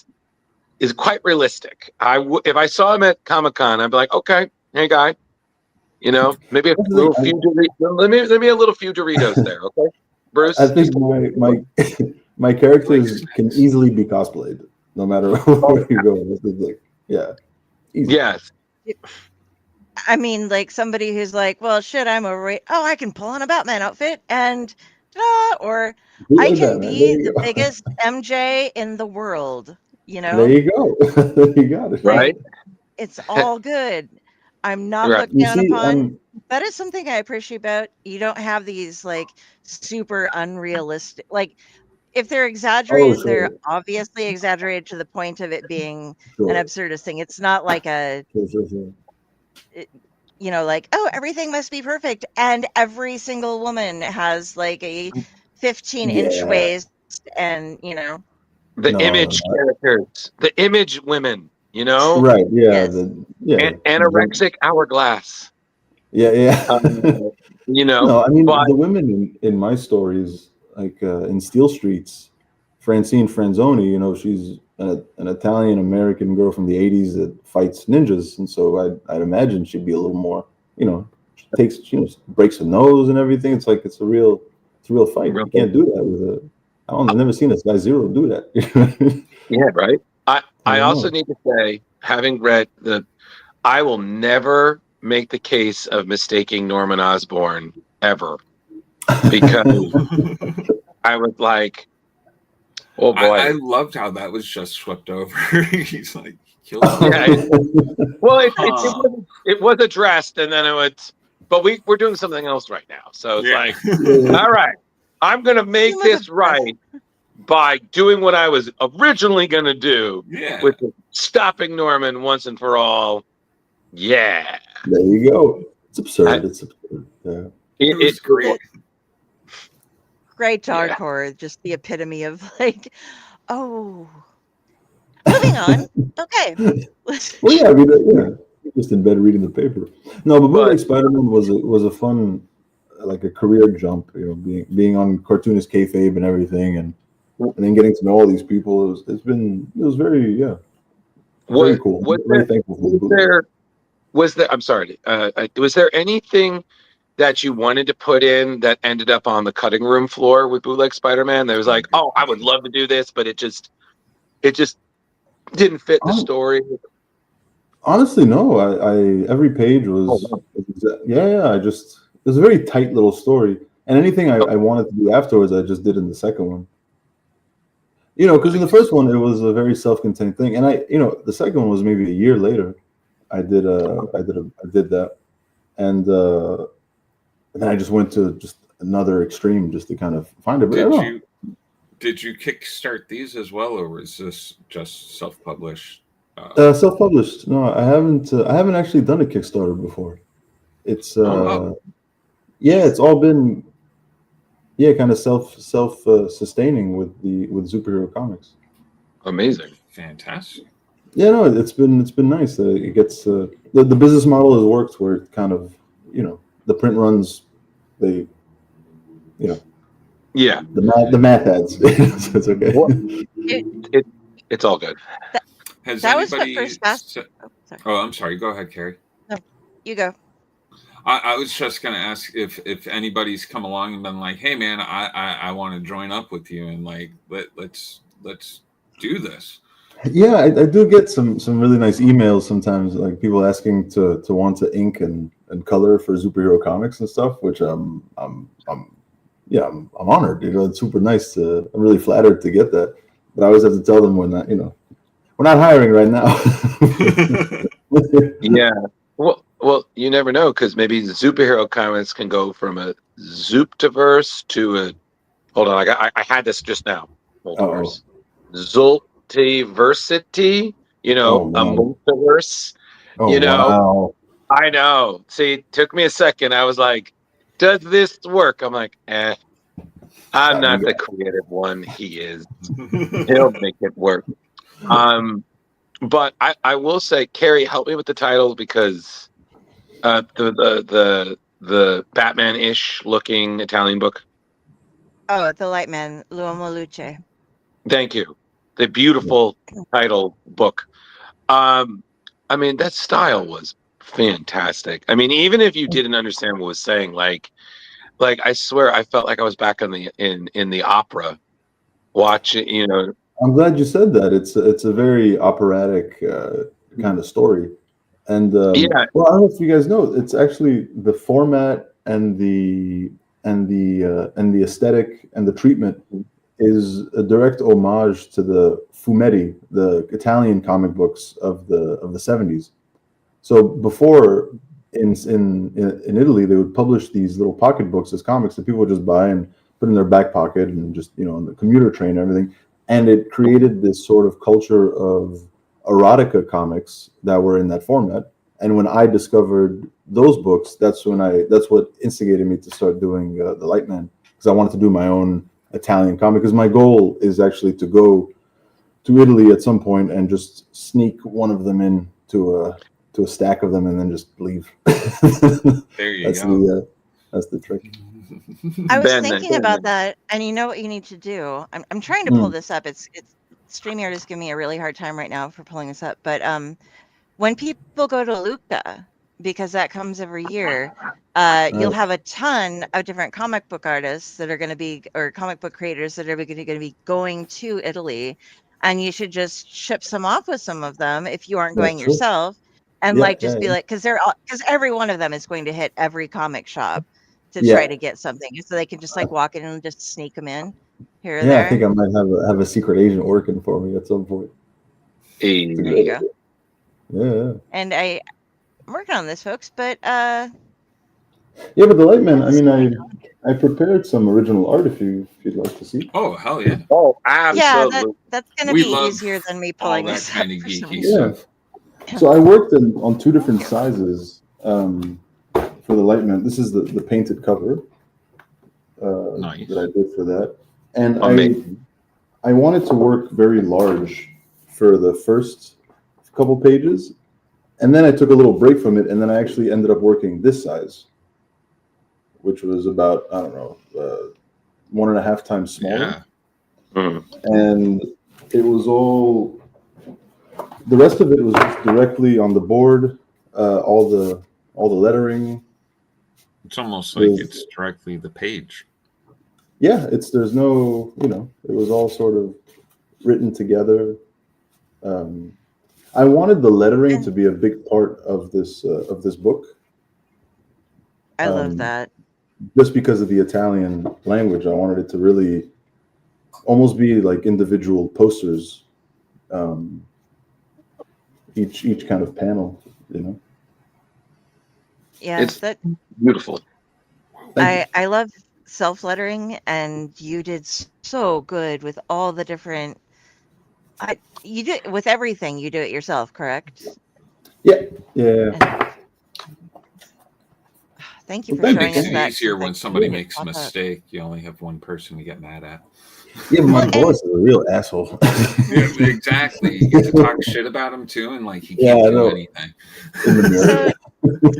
is quite realistic. If I saw him at Comic-Con, I'd be like, okay, hey guy. Maybe a little few Doritos. Let me a little few Doritos there, okay, Bruce. I think my characters can easily be cosplayed, no matter where you go. This is like, easy. Yes. I mean, like somebody who's like, well, shit, I can pull on a Batman outfit and, or I can be the biggest MJ in the world. There you go. You got it. Right. It's all good. I'm not looked down upon. That is something I appreciate about you. Don't have these like super unrealistic, like if they're exaggerated, they're obviously exaggerated to the point of it being an absurdist thing. It's not like like, oh, everything must be perfect. And every single woman has like a 15-inch waist and, the image characters, the image women. Right? Yeah. Yes. Anorexic hourglass. Yeah. No, I mean but, the women in my stories, like in Steel Streets, Francine Franzoni. She's an Italian American girl from the '80s that fights ninjas, and so I'd imagine she'd be a little more. She breaks her nose and everything. It's like it's a real fight. You can't do that with I've never seen a Guy Zero do that. Yeah, right. I also need to say, having read I will never make the case of mistaking Norman Osborn ever, because I was like, oh boy. I loved how that was just swept over. He's like, killed well, it was addressed, and then it was, but we're doing something else right now. So it's like, all right, I'm going to make this right by doing what I was originally going to do, with stopping Norman once and for all. Yeah. There you go. It's absurd. It's absurd. Yeah. It's great. Great hardcore, just the epitome of like, oh. Moving on. Okay. Well, yeah, I mean, just in bed reading the paper. No, but Bootleg Spider-Man was a fun, like a career jump. Being on cartoonist kayfabe and everything, and then getting to know all these people. It was very very cool. Very thankful for was there? I'm sorry. Was there anything that you wanted to put in that ended up on the cutting room floor with Bootleg Spider-Man? There was like, oh, I would love to do this, but it just didn't fit the story. Honestly, no. I every page was yeah. It was a very tight little story, and anything I wanted to do afterwards, I just did in the second one. You know, because in the first one it was a very self-contained thing, and the second one was maybe a year later. I did that, and then I just went to just another extreme just to kind of find it. But I don't know. Did you kickstart these as well, or was this just self-published? Self-published. No, I haven't. I haven't actually done a Kickstarter before. It's yeah, it's all been kind of sustaining with Zuperhero Comics. Amazing, fantastic. Yeah, no, it's been nice. It gets the business model has worked where it kind of the print runs, yeah, the math adds. So it's okay. Well, it's all good. That was the first Oh, I'm sorry. Go ahead, Kari. No, you go. I was just going to ask if anybody's come along and been like, "Hey, man, I want to join up with you and like let's do this." Yeah, I do get some really nice emails sometimes, like people asking to want to ink and color for Zuperhero Comics and stuff, which I'm honored. It's super nice. I'm really flattered to get that, but I always have to tell them we're not hiring right now. Yeah. Well, you never know, because maybe Zuperhero Comics can go from a Zooptiverse to a. Hold on, I had this just now. Multiverse. Zultiversity. A multiverse. Wow. I know. See, it took me a second. I was like, "Does this work?" I'm like, I'm not the creative one. He is. He'll make it work. But I will say, Kari, help me with the title, because the Batman-ish looking Italian book. Oh, The Light Man, L'Uomo Luce. Thank you. The beautiful title book. I mean, that style was fantastic. I mean, even if you didn't understand what it was saying, like I swear I felt like I was back in the opera watching, I'm glad you said that. It's a very operatic kind of story, and well, I don't know if you guys know, it's actually the format and the aesthetic and the treatment is a direct homage to the fumetti, the Italian comic books of the 70s. So before in Italy, they would publish these little pocket books as comics that people would just buy and put in their back pocket and just on the commuter train and everything. And it created this sort of culture of erotica comics that were in that format. And when I discovered those books, that's what instigated me to start doing the Light Man, because I wanted to do my own Italian comic. Because my goal is actually to go to Italy at some point and just sneak one of them in to a stack of them and then just leave. There you go. That's the trick. I was thinking about that, and you know what you need to do? I'm trying to pull this up. It's StreamYard is giving me a really hard time right now for pulling this up. But when people go to Lucca, because that comes every year, you'll have a ton of different comic book artists that are going to be, or comic book creators that are going to be going to Italy, and you should just ship some off with some of them if you aren't going yourself, and be like, because every one of them is going to hit every comic shop to try to get something, so they can just like walk in and just sneak them in here or there. I think I might have a secret agent working for me at some point. There you go. Yeah. And I'm working on this, folks, but but the Light Man, I mean, I prepared some original art if you'd like to see. Oh, hell yeah. Oh, absolutely. Yeah, that's gonna be easier than me pulling this up. Kind of geeky stuff. So I worked on two different sizes for the Light Man. This is the painted cover nice. that I did for that. And I wanted to work very large for the first couple pages, and then I took a little break from it, and then I actually ended up working this size, which was about, I don't know, 1.5 times smaller. Yeah. And it was all, the rest of it was just directly on the board, all the lettering. It's almost like it's directly the page. Yeah, there's no, it was all sort of written together. I wanted the lettering to be a big part of this book. I love that. Just because of the Italian language, I wanted it to really almost be like individual posters. Each kind of panel, you know. Yeah, It's beautiful. I love self-lettering, and you did so good with all the different. You do with everything. You do it yourself, correct? Yeah. And thank you for It showing makes us it that. easier 'Cause I when somebody couldn't makes a pop up. mistake. You only have one person to get mad at. Yeah, my Well, boss is a real asshole. Yeah, exactly. You get to talk shit about him too, and like he Yeah, can't I do know. anything. In the mirror.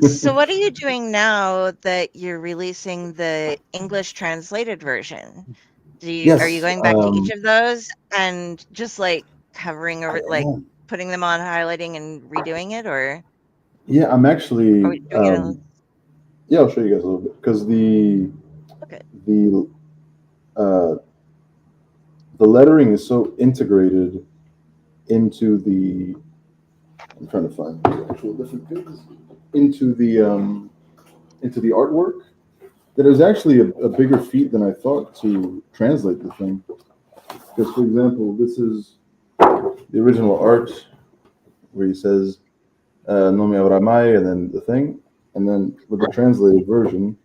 So what are you doing now that you're releasing the English translated version? Are you Yes. going back to each of those and just like covering over, like putting them on, highlighting and redoing it, or Yeah, I'm actually. are we doing it on? Yeah, I'll show you guys a little bit because the uh, the lettering is so integrated into the. I'm trying to find the actual different pages into the artwork that is actually a bigger feat than I thought to translate the thing. Because, for example, this is the original art where he says "No me habrá mai" and then the thing, and then with the translated version,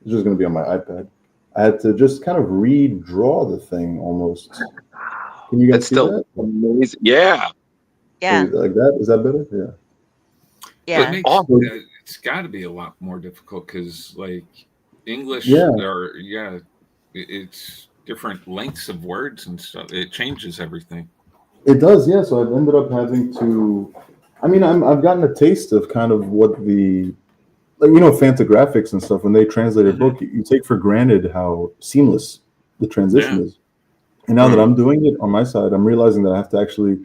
it's just going to be on my iPad. I had to just kind of redraw the thing almost. Can you guys see that? Amazing. Yeah. Yeah. Like that? Is that better? Yeah. But it makes, it's got to be a lot more difficult because, like, English, it's different lengths of words and stuff. It changes everything. It does, yeah. So I've ended up having to. I mean, I've gotten a taste of kind of what the, like, you know, Fantagraphics and stuff. When they translate a book, you take for granted how seamless the transition is. And now that I'm doing it on my side, I'm realizing that I have to actually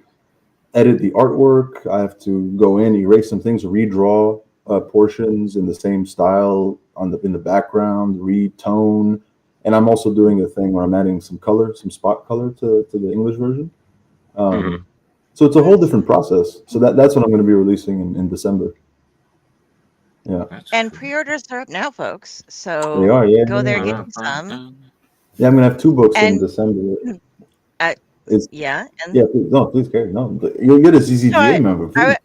edit the artwork. I have to go in, erase some things, redraw portions in the same style in the background, retone. And I'm also doing a thing where I'm adding some color, some spot color to the English version. So it's a whole different process. So that's what I'm going to be releasing in December. Yeah. And pre-orders are up now, folks. So They are, yeah. go there, get you some. Yeah, I'm going to have 2 books in And December. yeah, and please, Kari. No, you'll get a CCGA member. Please.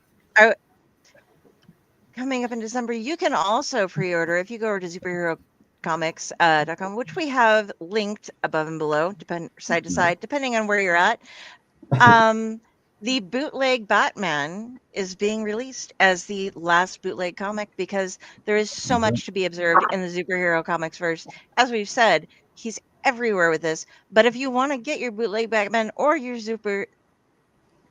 Coming up in December, you can also pre-order if you go over to Zuperherocomics.com, which we have linked above and below, side to side, depending on where you're at. The bootleg Batman is being released as the last bootleg comic because there is so much to be observed in the Zuperhero Comics verse. As we've said, he's everywhere with this. But if you want to get your bootleg Batman or your your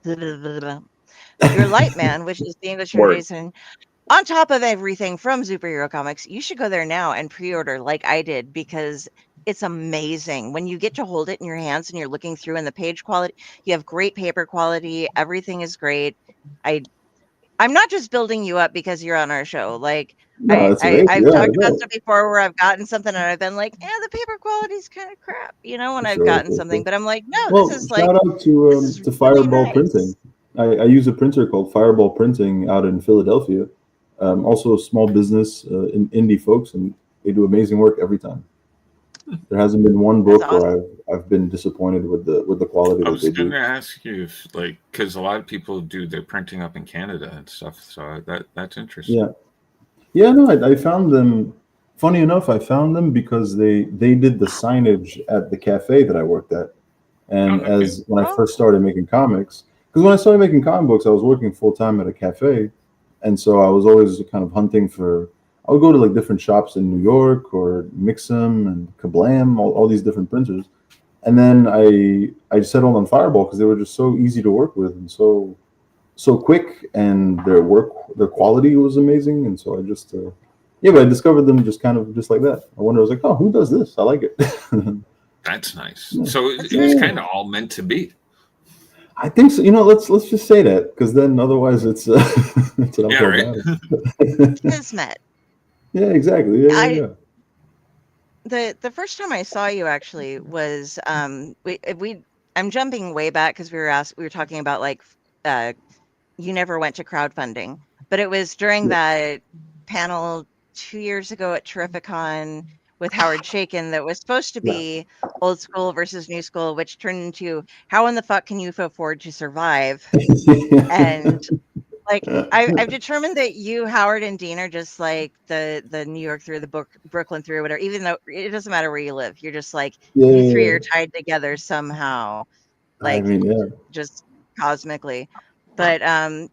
Lightman, which is the English translation, on top of everything from Zuperhero Comics, you should go there now and pre-order like I did because it's amazing. When you get to hold it in your hands and you're looking through, and the page quality, you have great paper quality. Everything is great. I'm not just building you up because you're on our show. Like I've talked about stuff before where I've gotten something and I've been like, the paper quality is kind of crap, when I've gotten something. But I'm like, no, this is like, shout out to Fireball really Printing. I use a printer called Fireball Printing out in Philadelphia. Also a small business, indie folks, and they do amazing work every time. There hasn't been one book where I've been disappointed with the quality that they do. I was going to ask you if, like, because a lot of people do their printing up in Canada and stuff, so that's interesting. Yeah. No, I found them. Funny enough, I found them because they did the signage at the cafe that I worked at, and when I first started making comics, because when I started making comic books, I was working full time at a cafe, and so I was always kind of hunting for. I would go to like different shops in New York or Mixam and Kablam, all these different printers. And then I settled on Fireball because they were just so easy to work with and so quick, and their quality was amazing. And so I just, but I discovered them just like that. I was like, oh, who does this? I like it. That's nice. So it was kind of all meant to be. I think so. Let's just say that, because then otherwise it's an uphill battle. Kismet. Yeah, exactly. Yeah. The first time I saw you actually was I'm jumping way back because we were talking about like you never went to crowdfunding, but it was during that panel 2 years ago at Terrificon with Howard Shakin that was supposed to be old school versus new school, which turned into how in the fuck can you afford to survive? And like I've determined that you, Howard, and Dean are just like the New York through, the Brooklyn through, whatever. Even though it doesn't matter where you live, you're just like you three are tied together somehow, like just cosmically. But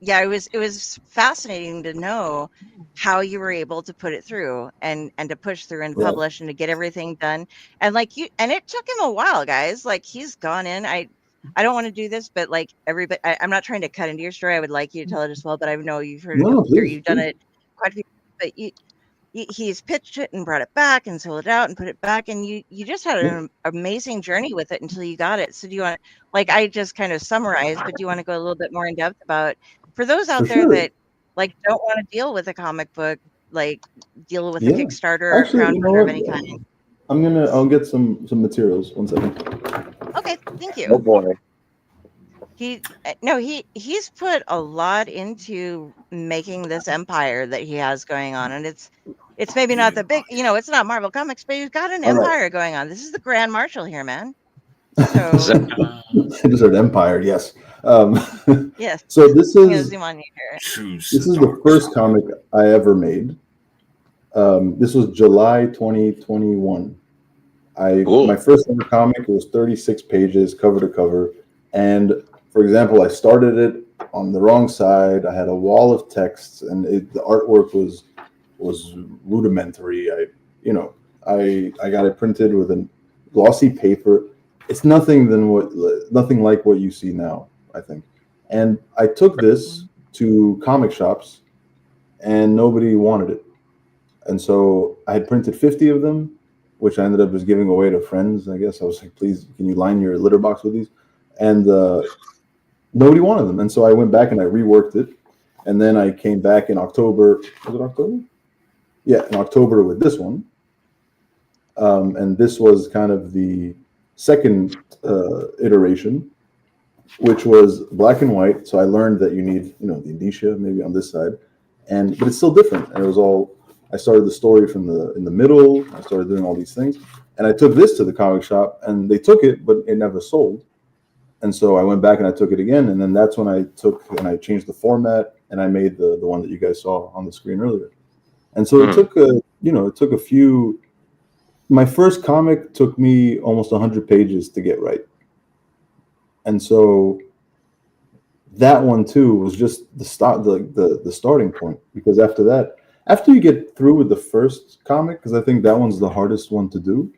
yeah, it was fascinating to know how you were able to put it through and to push through and publish and to get everything done. And like you, and it took him a while, guys. Like he's gone in. I don't want to do this, but like everybody, I'm not trying to cut into your story. I would like you to tell it as well, but I know you've heard it or you've done it quite a few, but he's pitched it and brought it back and sold it out and put it back, and you just had an amazing journey with it until you got it. So do you want, like, I just kind of summarized, but do you want to go a little bit more in depth about, for those out there that like don't want to deal with a comic book, like deal with a Kickstarter or a crowdfunder of any kind? I'll get some materials. 1 second. Okay, thank you. Oh boy. He's put a lot into making this empire that he has going on, and it's maybe not the big, it's not Marvel Comics, but he's got an empire going on. This is the Grand Marshal here, man. So I just heard empire, yes. Yes. So this is this is the first comic I ever made. This was July 2021. My first ever comic, it was 36 pages, cover to cover, and for example, I started it on the wrong side. I had a wall of texts, and the artwork was rudimentary. I got it printed with a glossy paper. It's nothing like what you see now, I think. And I took this to comic shops, and nobody wanted it. And so I had printed 50 of them, which I ended up just giving away to friends. I guess I was like, please, can you line your litter box with these? And nobody wanted them. And so I went back and I reworked it. And then I came back in October. Was it October? Yeah, in October with this one. And this was kind of the second iteration, which was black and white. So I learned that you need, the indicia maybe on this side. But it's still different. And it was all, I started the story from in the middle. I started doing all these things. And I took this to the comic shop, and they took it, but it never sold. And so I went back and I took it again, and then that's when I changed the format, and I made the one that you guys saw on the screen earlier. And so it took a few. My first comic took me almost 100 pages to get right, and so that one too was just the starting point, because after you get through with the first comic, because I think that one's the hardest one to do,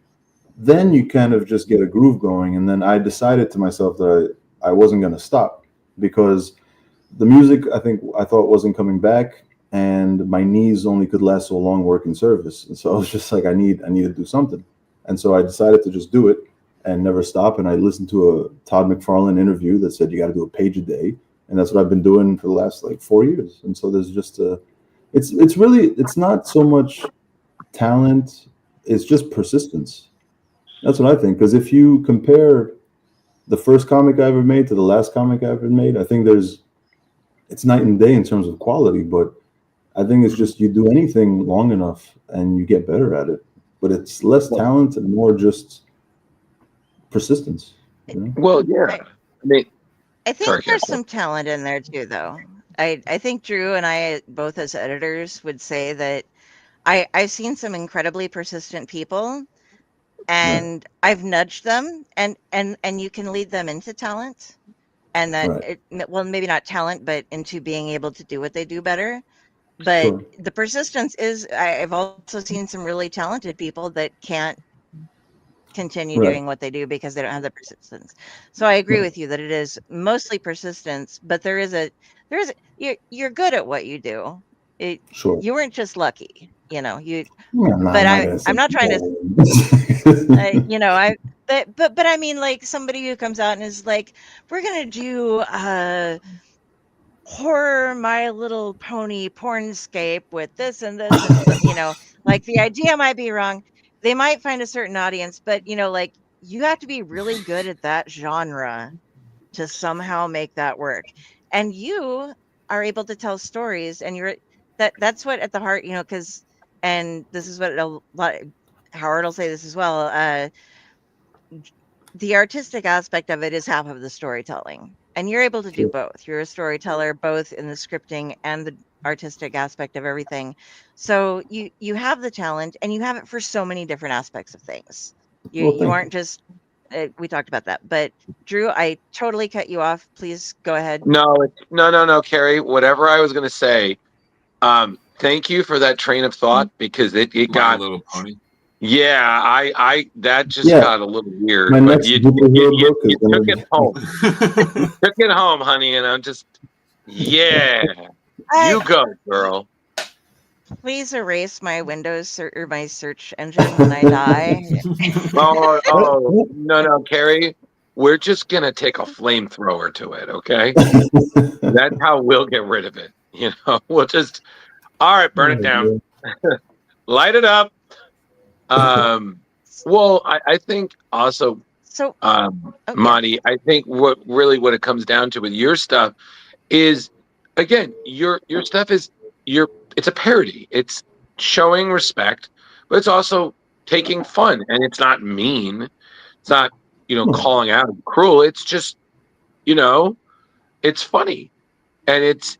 then you kind of just get a groove going. And then I decided to myself that I wasn't going to stop, because the music I thought wasn't coming back, and my knees only could last so long working service. And so I was just like, I need to do something. And so I decided to just do it and never stop. And I listened to a Todd McFarlane interview that said you got to do a page a day, and that's what I've been doing for the last 4 years. And so there's just it's not so much talent, it's just persistence. That's what I think. Because if you compare the first comic I ever made to the last comic I ever made, I think it's night and day in terms of quality. But I think it's just you do anything long enough and you get better at it. But it's less talent and more just persistence. Well, yeah. I think there's some talent in there too, though. I think Drew and I, both as editors, would say that I've seen some incredibly persistent people, and I've nudged them, and you can lead them into talent, and that maybe not talent, but into being able to do what they do better. But the persistence is, I've also seen some really talented people that can't continue doing what they do because they don't have the persistence. So I agree with you that it is mostly persistence, but you're good at what you do. You weren't just lucky, I'm not trying to, but I mean, like, somebody who comes out and is like, we're going to do horror My Little Pony pornscape with this and this, and, like, the idea might be wrong. They might find a certain audience, but, like, you have to be really good at that genre to somehow make that work. And you are able to tell stories, and that's what at the heart, because, and this is what a lot, Howard will say this as well, the artistic aspect of it is half of the storytelling, and you're able to do both. You're a storyteller both in the scripting and the artistic aspect of everything. So you have the talent, and you have it for so many different aspects of things. You aren't just we talked about that, but Drew, I totally cut you off. Please go ahead. No, Kari. Whatever I was going to say. Thank you for that train of thought, because it got a Little Pony. Yeah, I that just got a little weird. My But next you Zuperhero book is took it home. Took it home, honey, and I'm just you go, girl. Please erase my Windows or my search engine when I die. No, Kari. We're just gonna take a flamethrower to it, okay? That's how we'll get rid of it. We'll just burn it down. Light it up. Well, I think also, Mahdi, I think what it comes down to with your stuff is, again, your stuff is it's a parody. It's showing respect, but it's also taking fun, and it's not mean. It's not, calling out and cruel. It's just, it's funny, and it's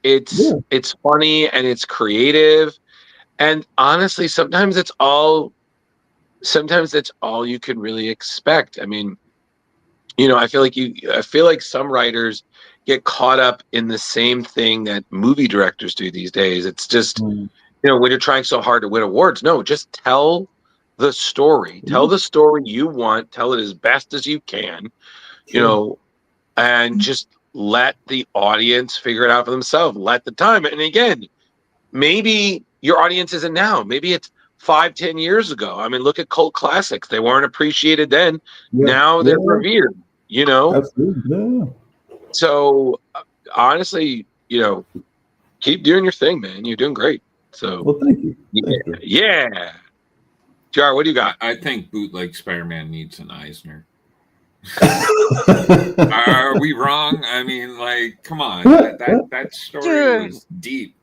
funny, and it's creative, and honestly, sometimes that's all you can really expect. I mean, I feel like some writers get caught up in the same thing that movie directors do these days. It's just, when you're trying so hard to win awards, no, just tell the story. Tell the story you want. Tell it as best as you can, and just let the audience figure it out for themselves. Let the time. And again, maybe your audience isn't now. Maybe it's 5-10 years ago. I mean, look at cult classics. They weren't appreciated then. Now they're revered, Absolutely. Yeah. So honestly, keep doing your thing, man. You're doing great. So, well, thank you. Yeah. Jar, what do you got? I think Bootleg Spider-Man needs an Eisner. Are we wrong? I mean, come on. That story was deep.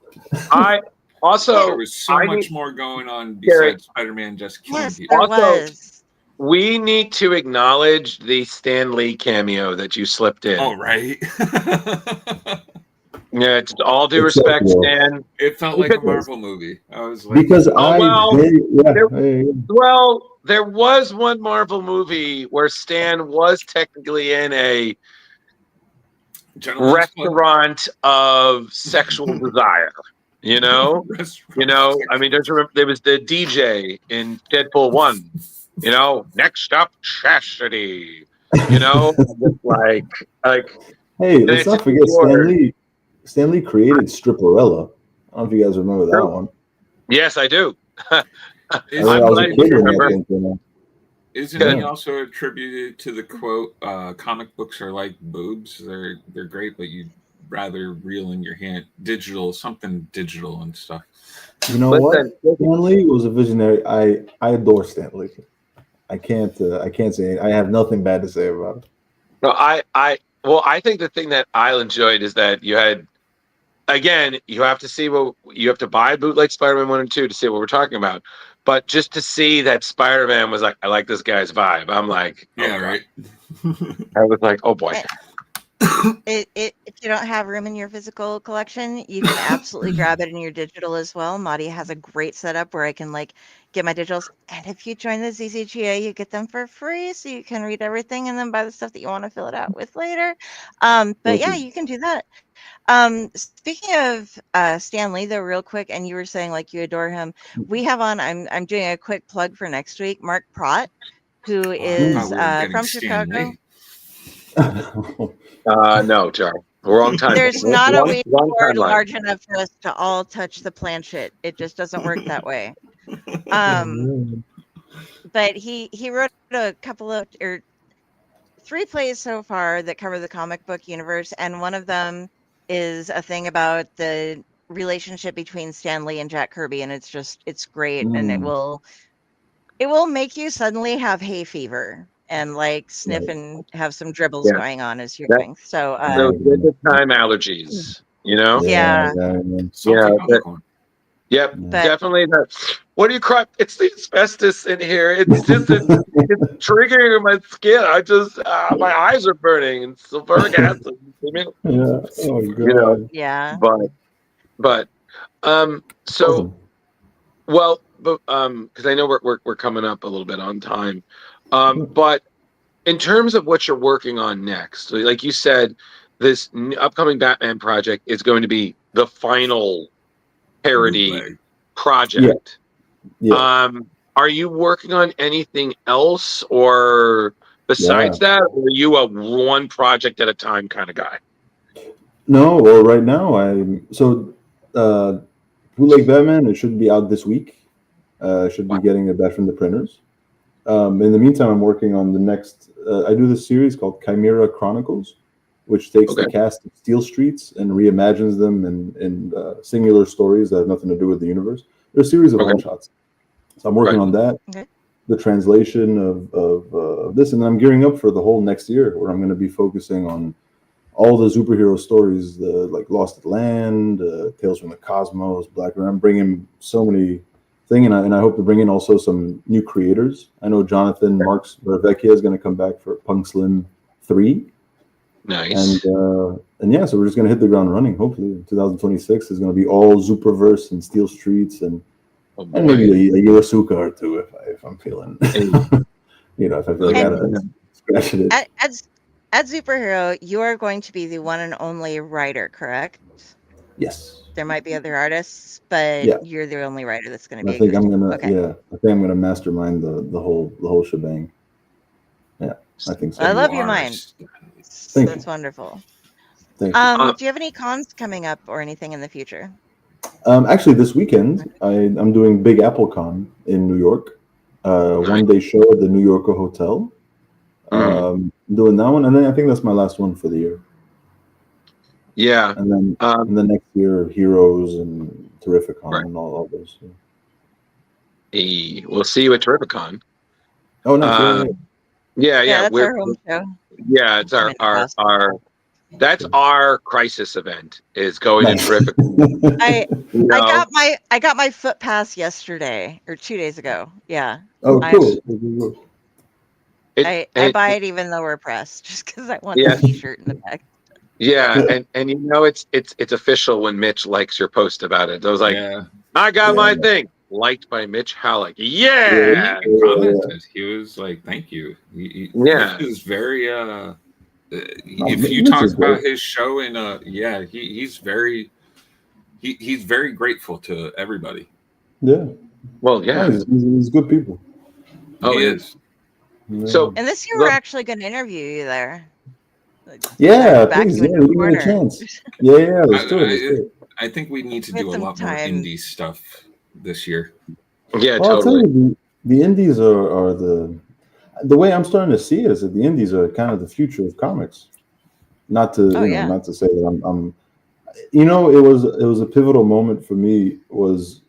I also, there was so much more going on besides Spider-Man just killing people. Also, we need to acknowledge the Stan Lee cameo that you slipped in. Oh, right. Yeah, it's all due respect, Stan. It felt like a Marvel movie. I was like, because there was one Marvel movie where Stan was technically in a restaurant of sexual desire. I mean, there was the DJ in Deadpool 1. Next up, Chastity. like. Hey, let's not forget Stan Lee created Stripperella. I don't know if you guys remember that one. Yes, I do. Isn't he also attributed to the quote, comic books are like boobs? They're great, but you'd rather reel in your hand something digital and stuff. You know what? Stan Lee was a visionary. I adore Stan Lee. I can't say I have nothing bad to say about it. No, I think the thing that I enjoyed is that you had, again, you have to buy Bootleg Spider-Man 1 and 2 to see what we're talking about. But just to see that Spider-Man was like, I like this guy's vibe. I'm like, right. I was like, oh boy. If you don't have room in your physical collection, you can absolutely grab it in your digital as well. Mahdi has a great setup where I can get my digitals, and if you join the ZZGA, you get them for free, so you can read everything and then buy the stuff that you want to fill it out with later. But yeah, you can do that. Speaking of Stan Lee, though, real quick, and you were saying you adore him. We have on. I'm doing a quick plug for next week. Mark Prott, who is from Chicago. No, Jar. Wrong time. There's not a whiteboard large enough for us to all touch the planchette. It just doesn't work that way. But he wrote a couple of 3 plays so far that cover the comic book universe, and one of them is a thing about the relationship between Stan Lee and Jack Kirby, and it's great, and it will make you suddenly have hay fever and sniff and have some dribbles going on as you're doing. So winter time allergies. You know? Yeah. Salty popcorn. Yep, definitely. What do you cry? It's the asbestos in here. It's just it's triggering my skin. I just my eyes are burning and sulfuric acid. Yeah. But so Awesome. well, but because I know we're coming up a little bit on time. But in terms of what you're working on next, like you said, this upcoming Batman project is going to be the final parody project. Yeah. Are you working on anything else, or besides that, or are you a one project at a time kind of guy? No, well, right now Bootleg Batman, it should be out this week. Should be getting it back from the printers. In the meantime, I'm working on the next. I do this series called Chimera Chronicles, which takes the cast of Steel Streets and reimagines them in singular stories that have nothing to do with the universe. They're a series of one shots. So I'm working on that, the translation of this, and then I'm gearing up for the whole next year, where I'm going to be focusing on all the superhero stories, like Lost at Land, Tales from the Cosmos, Black Ram. I'm bringing so many things, and I hope to bring in also some new creators. I know Jonathan Marks Vervecchia is going to come back for Punk Slim 3. Nice. And yeah, so we're just going to hit the ground running. Hopefully, 2026 is going to be all Superverse and Steel Streets and maybe a Yosuka or two if I'm feeling, if I feel like I gotta scratch it. At Zuperhero, you are going to be the one and only writer, correct? Yes. There might be other artists, but you're the only writer that's going to be. I think I'm gonna mastermind the whole shebang. Yeah, I think so. I love your mind. That's wonderful. Thank you. Do you have any cons coming up or anything in the future? Actually, this weekend I'm doing Big Apple Con in New York. One day show at the New Yorker Hotel. Doing that one, and then I think that's my last one for the year. Yeah, and then the next year, Heroes and Terrificon and all those. We'll see you at Terrificon. Oh, nice. Yeah, that's our home show. Yeah, it's our that's our crisis event is going to Terrificon. I got my foot pass yesterday or 2 days ago. Yeah. Oh, cool. I buy it even though we're pressed, just because I want the T-shirt in the back. Yeah, and it's official when Mitch likes your post about it. I was like, I got my thing liked by Mitch Halleck. He was like, "Thank you." He was very. If you talk about his show he's very grateful to everybody. Yeah. Well, yeah, he's good people. He is. Yeah. So, and this year we're actually going to interview you there. Please, give me a chance. Yeah, let's do it. I think we need to do a lot more indie stuff this year. Yeah, I'll tell you, the indies are the way I'm starting to see it is that the indies are kind of the future of comics. Not to not to say that I'm it was a pivotal moment for me was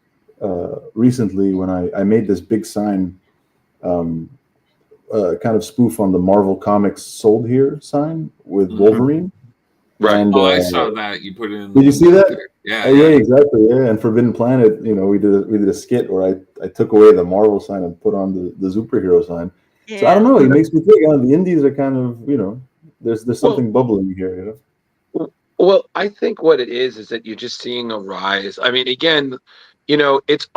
recently when I made this big sign. Kind of spoof on the Marvel Comics sold here sign with Wolverine. Right. And, I saw that. You put it in. Did you see that? Yeah. Yeah, exactly. Yeah. And Forbidden Planet, we did a skit where I took away the Marvel sign and put on the superhero sign. Yeah. So I don't know. It makes me think the indies are kind of, there's something bubbling here, Well, I think what it is that you're just seeing a rise. I mean, again, it's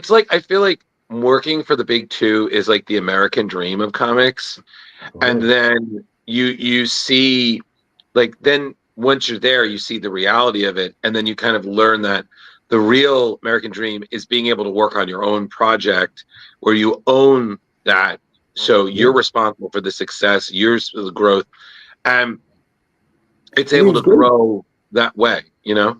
like I feel like working for the big two is like the American dream of comics. And then you see, like, then once you're there, you see the reality of it. And then you kind of learn that the real American dream is being able to work on your own project where you own that. So you're responsible for the success, yours for the growth. And it's able to grow that way, Yeah,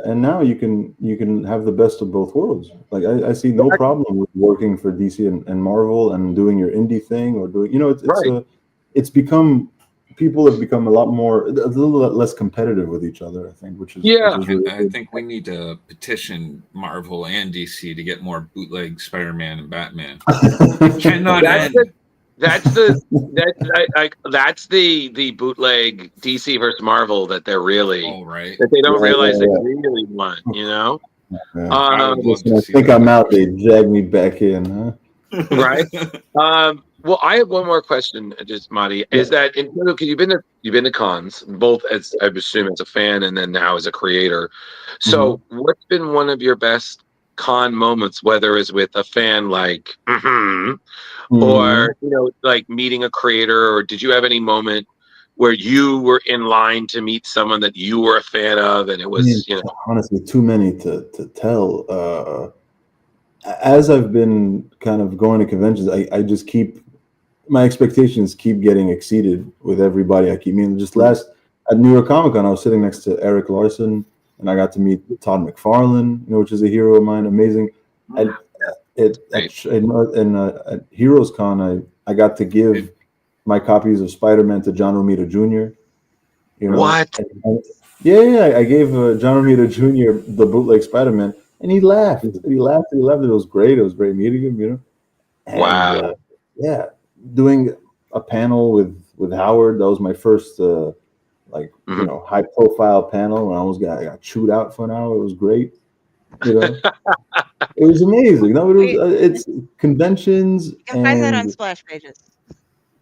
and now you can have the best of both worlds. Like I see no problem with working for DC and Marvel and doing your indie thing or doing it's become people have become a little less competitive with each other, I think, which is really I think we need to petition Marvel and DC to get more bootleg Spider-Man and Batman. It cannot end. That's the bootleg DC versus Marvel that they're really that they don't realize they really want, you know. Listen, I think I'm out. They jag me back in, huh? Right. Well, I have one more question, just Mahdi. Is that because you've been to cons, both as I assume as a fan and then now as a creator. So, what's been one of your best con moments, whether it's with a fan like, or like meeting a creator, or did you have any moment where you were in line to meet someone that you were a fan of, and it was honestly too many to tell. As I've been kind of going to conventions, I just keep my expectations keep getting exceeded with everybody I keep meeting. Just last at New York Comic Con, I was sitting next to Eric Larson, and I got to meet Todd McFarlane, which is a hero of mine. Amazing. At Heroes Con, I got to give my copies of Spider-Man to John Romita Jr. What? I gave John Romita Jr. the bootleg Spider-Man, and he laughed. He laughed. It was great. It was great meeting him. And, wow. Doing a panel with Howard. That was my first high profile panel, and I almost got chewed out for an hour. It was great. It was amazing. No, it's conventions. You can find that on Splash Pages.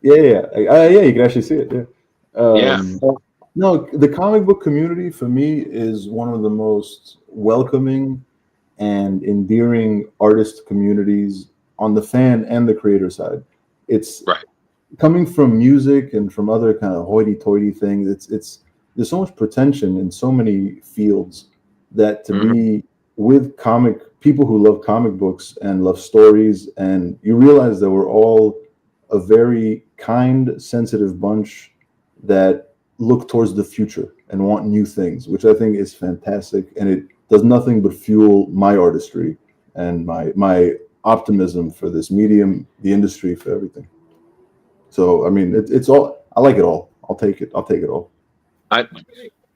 You can actually see it. No, the comic book community for me is one of the most welcoming and endearing artist communities on the fan and the creator side. It's coming from music and from other kind of hoity-toity things. It's there's so much pretension in so many fields that to be with people who love comic books and love stories, and you realize that we're all a very kind, sensitive bunch that look towards the future and want new things, which I think is fantastic, and it does nothing but fuel my artistry and my optimism for this medium, the industry, for everything. So I mean, it's all, I like it all. I'll take it all.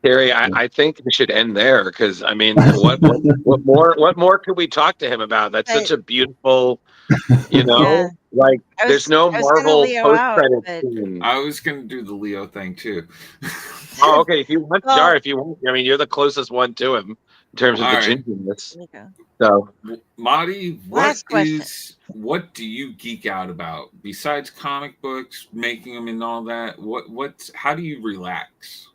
Kari, I think we should end there, because I mean, what more could we talk to him about? That's such a beautiful, like there's no Marvel post-credit scene. I was gonna do the Leo thing too. Oh, okay. If you want, Jar, I mean, you're the closest one to him in terms of the genius. So, Mahdi, what do you geek out about besides comic books, making them and all that? How do you relax?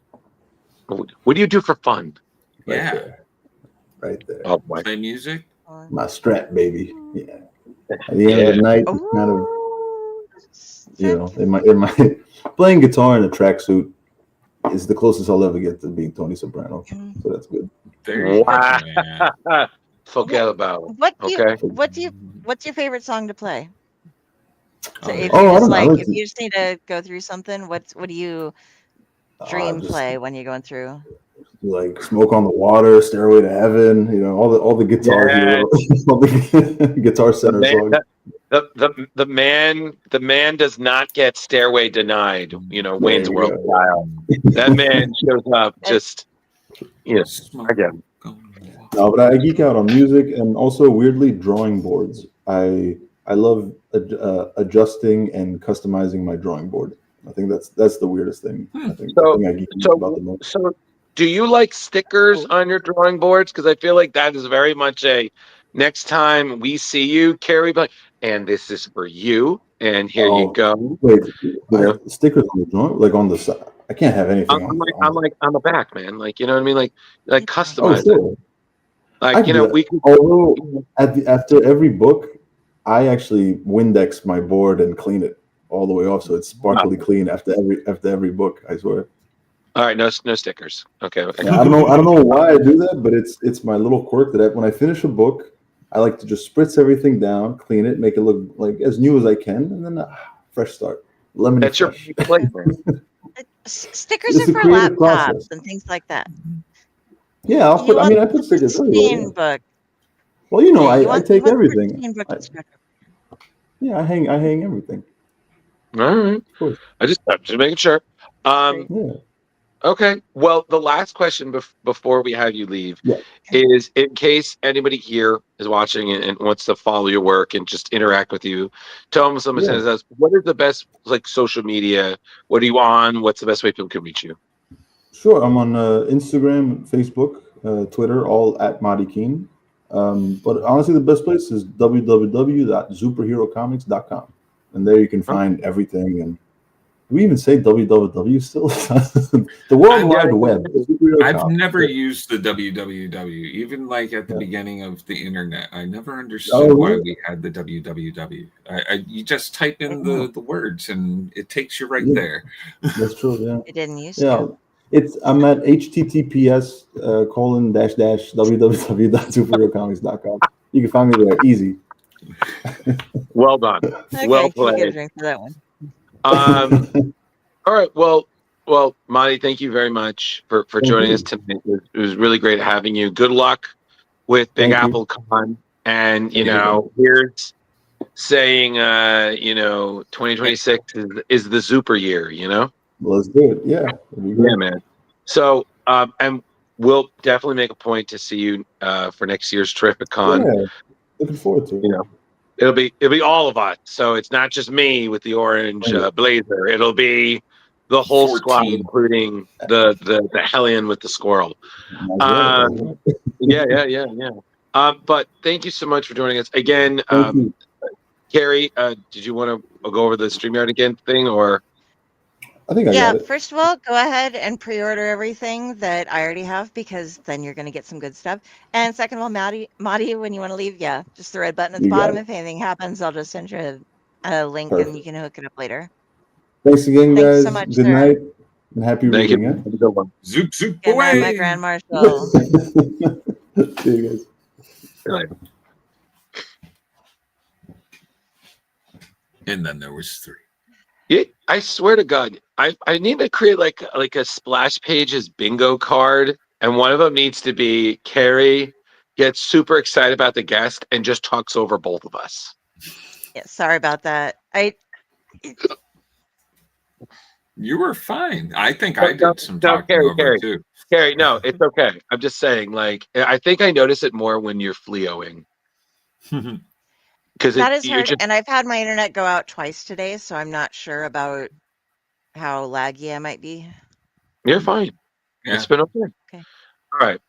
What do you do for fun? Right there. Oh boy. Play music. My strap, baby. Yeah. At the end of the night, it's kind of, in my playing guitar in a tracksuit is the closest I'll ever get to being Tony Soprano. So that's good. Wow. Forget about it. What's your favorite song to play? So if you just need to go through something, what do you play when you're going through? Like Smoke on the Water, Stairway to Heaven, all the guitar all the Guitar Center songs. The man does not get Stairway denied, Wayne's World style. That man shows up just again. No, but I geek out on music and also weirdly drawing boards. I love adjusting and customizing my drawing board. I think that's the weirdest thing. I think I geek out about the most. So do you like stickers on your drawing boards? Because I feel like that is very much next time we see you, Kari, and this is for you, and here you go. Wait, stickers on the drawing, like on the side? I can't have anything I'm like on the back, man. Like, you know what I mean? Like customize it. Like, we can. Although after every book, I actually Windex my board and clean it all the way off, so it's sparkly clean after every book. I swear. All right, no stickers. Okay. Yeah, I don't know why I do that, but it's my little quirk that when I finish a book, I like to just spritz everything down, clean it, make it look like as new as I can, and then fresh start. That's your flavor. Stickers are for laptops and things like that. Yeah, I put stickers. Book. Well, I take everything. I hang everything. All right. I just making sure. Okay. Well, the last question before we have you leave Yeah. is, in case anybody here is watching and wants to follow your work and just interact with you, tell them someone Yeah. says us, what is the best like social media? What are you on? What's the best way people can reach you? Sure. I'm on Instagram, Facebook, Twitter, all at Mahdi Khene. But honestly, the best place is www.zuperherocomics.com. And there you can find everything. And we even say www still? The World Wide Web. I've never used the www, even like at the beginning of the internet. I never understood why we had the www. You just type in the words and it takes you right there. That's true. Yeah. It didn't use to. I'm at https ://www.superherocomics.com. You can find me there. Easy. Well done. Okay, Well you get a played. drink for that one. All right. Well, Mahdi, thank you very much for joining us tonight. It was really great having you. Good luck with Big Apple Con. And, here's saying, 2026 is the Zuper year, Let's do it. Yeah. Yeah, man. So, and we'll definitely make a point to see you for next year's Terrific Con. Yeah. Looking forward to it. It'll be all of us. So it's not just me with the orange blazer. It'll be the whole 14. squad, including the hellion with the squirrel. Yeah. But thank you so much for joining us again. Kari, did you want to go over the StreamYard again thing, or? I think I got it. First of all, go ahead and pre-order everything that I already have, because then you're going to get some good stuff. And second of all, Mahdi, when you want to leave, just the red button at the bottom. If anything happens, I'll just send you a link and you can hook it up later. Thanks again, guys. So much, good sir. night and happy reading. Have a good one. Zoop Good away. night, my Grand Marshal. See you guys. Good night. And then there was 3. Yeah, I swear to God, I need to create like a Splash Pages bingo card, and one of them needs to be Kari gets super excited about the guest and just talks over both of us. Yeah, sorry about that. You were fine. I think I did some talking Kari, over too. Kari, no, it's okay. I'm just saying, like, I think I notice it more when you're fleoing. Because that is hard, and I've had my internet go out twice today, so I'm not sure about how laggy I might be. You're fine. Yeah. It's been okay. Okay. All right.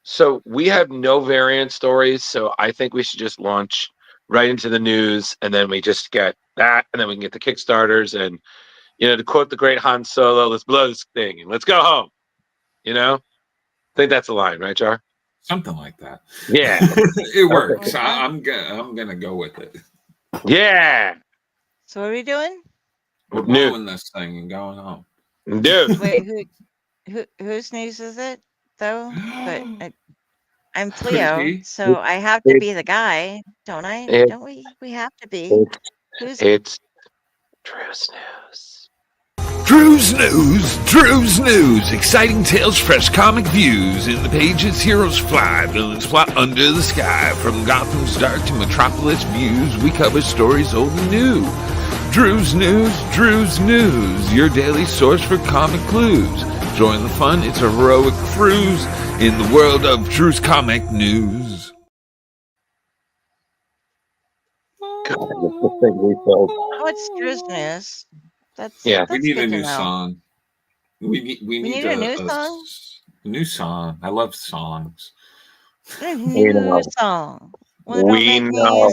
So we have no variant stories, so I think we should just launch right into the news, and then we just get that, and then we can get the Kickstarters, and to quote the great Han Solo, let's blow this thing and let's go home. I think that's a line, right, Jar? Something like that. Yeah. It works. Okay. I'm gonna go with it. Yeah. So what are we doing? We're blowing this thing and going home. Dude. Wait, whose news is it though? But I'm Cleo, so I have to be the guy, don't I? Don't we? We have to be. It's Drew's News. Drew's News. Exciting tales, fresh comic views. In the pages, heroes fly, villains plot under the sky. From Gotham's dark to Metropolis views, we cover stories old and new. Drew's News, your daily source for comic clues. Join the fun, it's a heroic cruise in the world of Drew's comic news. Oh, it's Drew's News. We need a new song. We need a new song. A new song. I love songs. A new song. We know.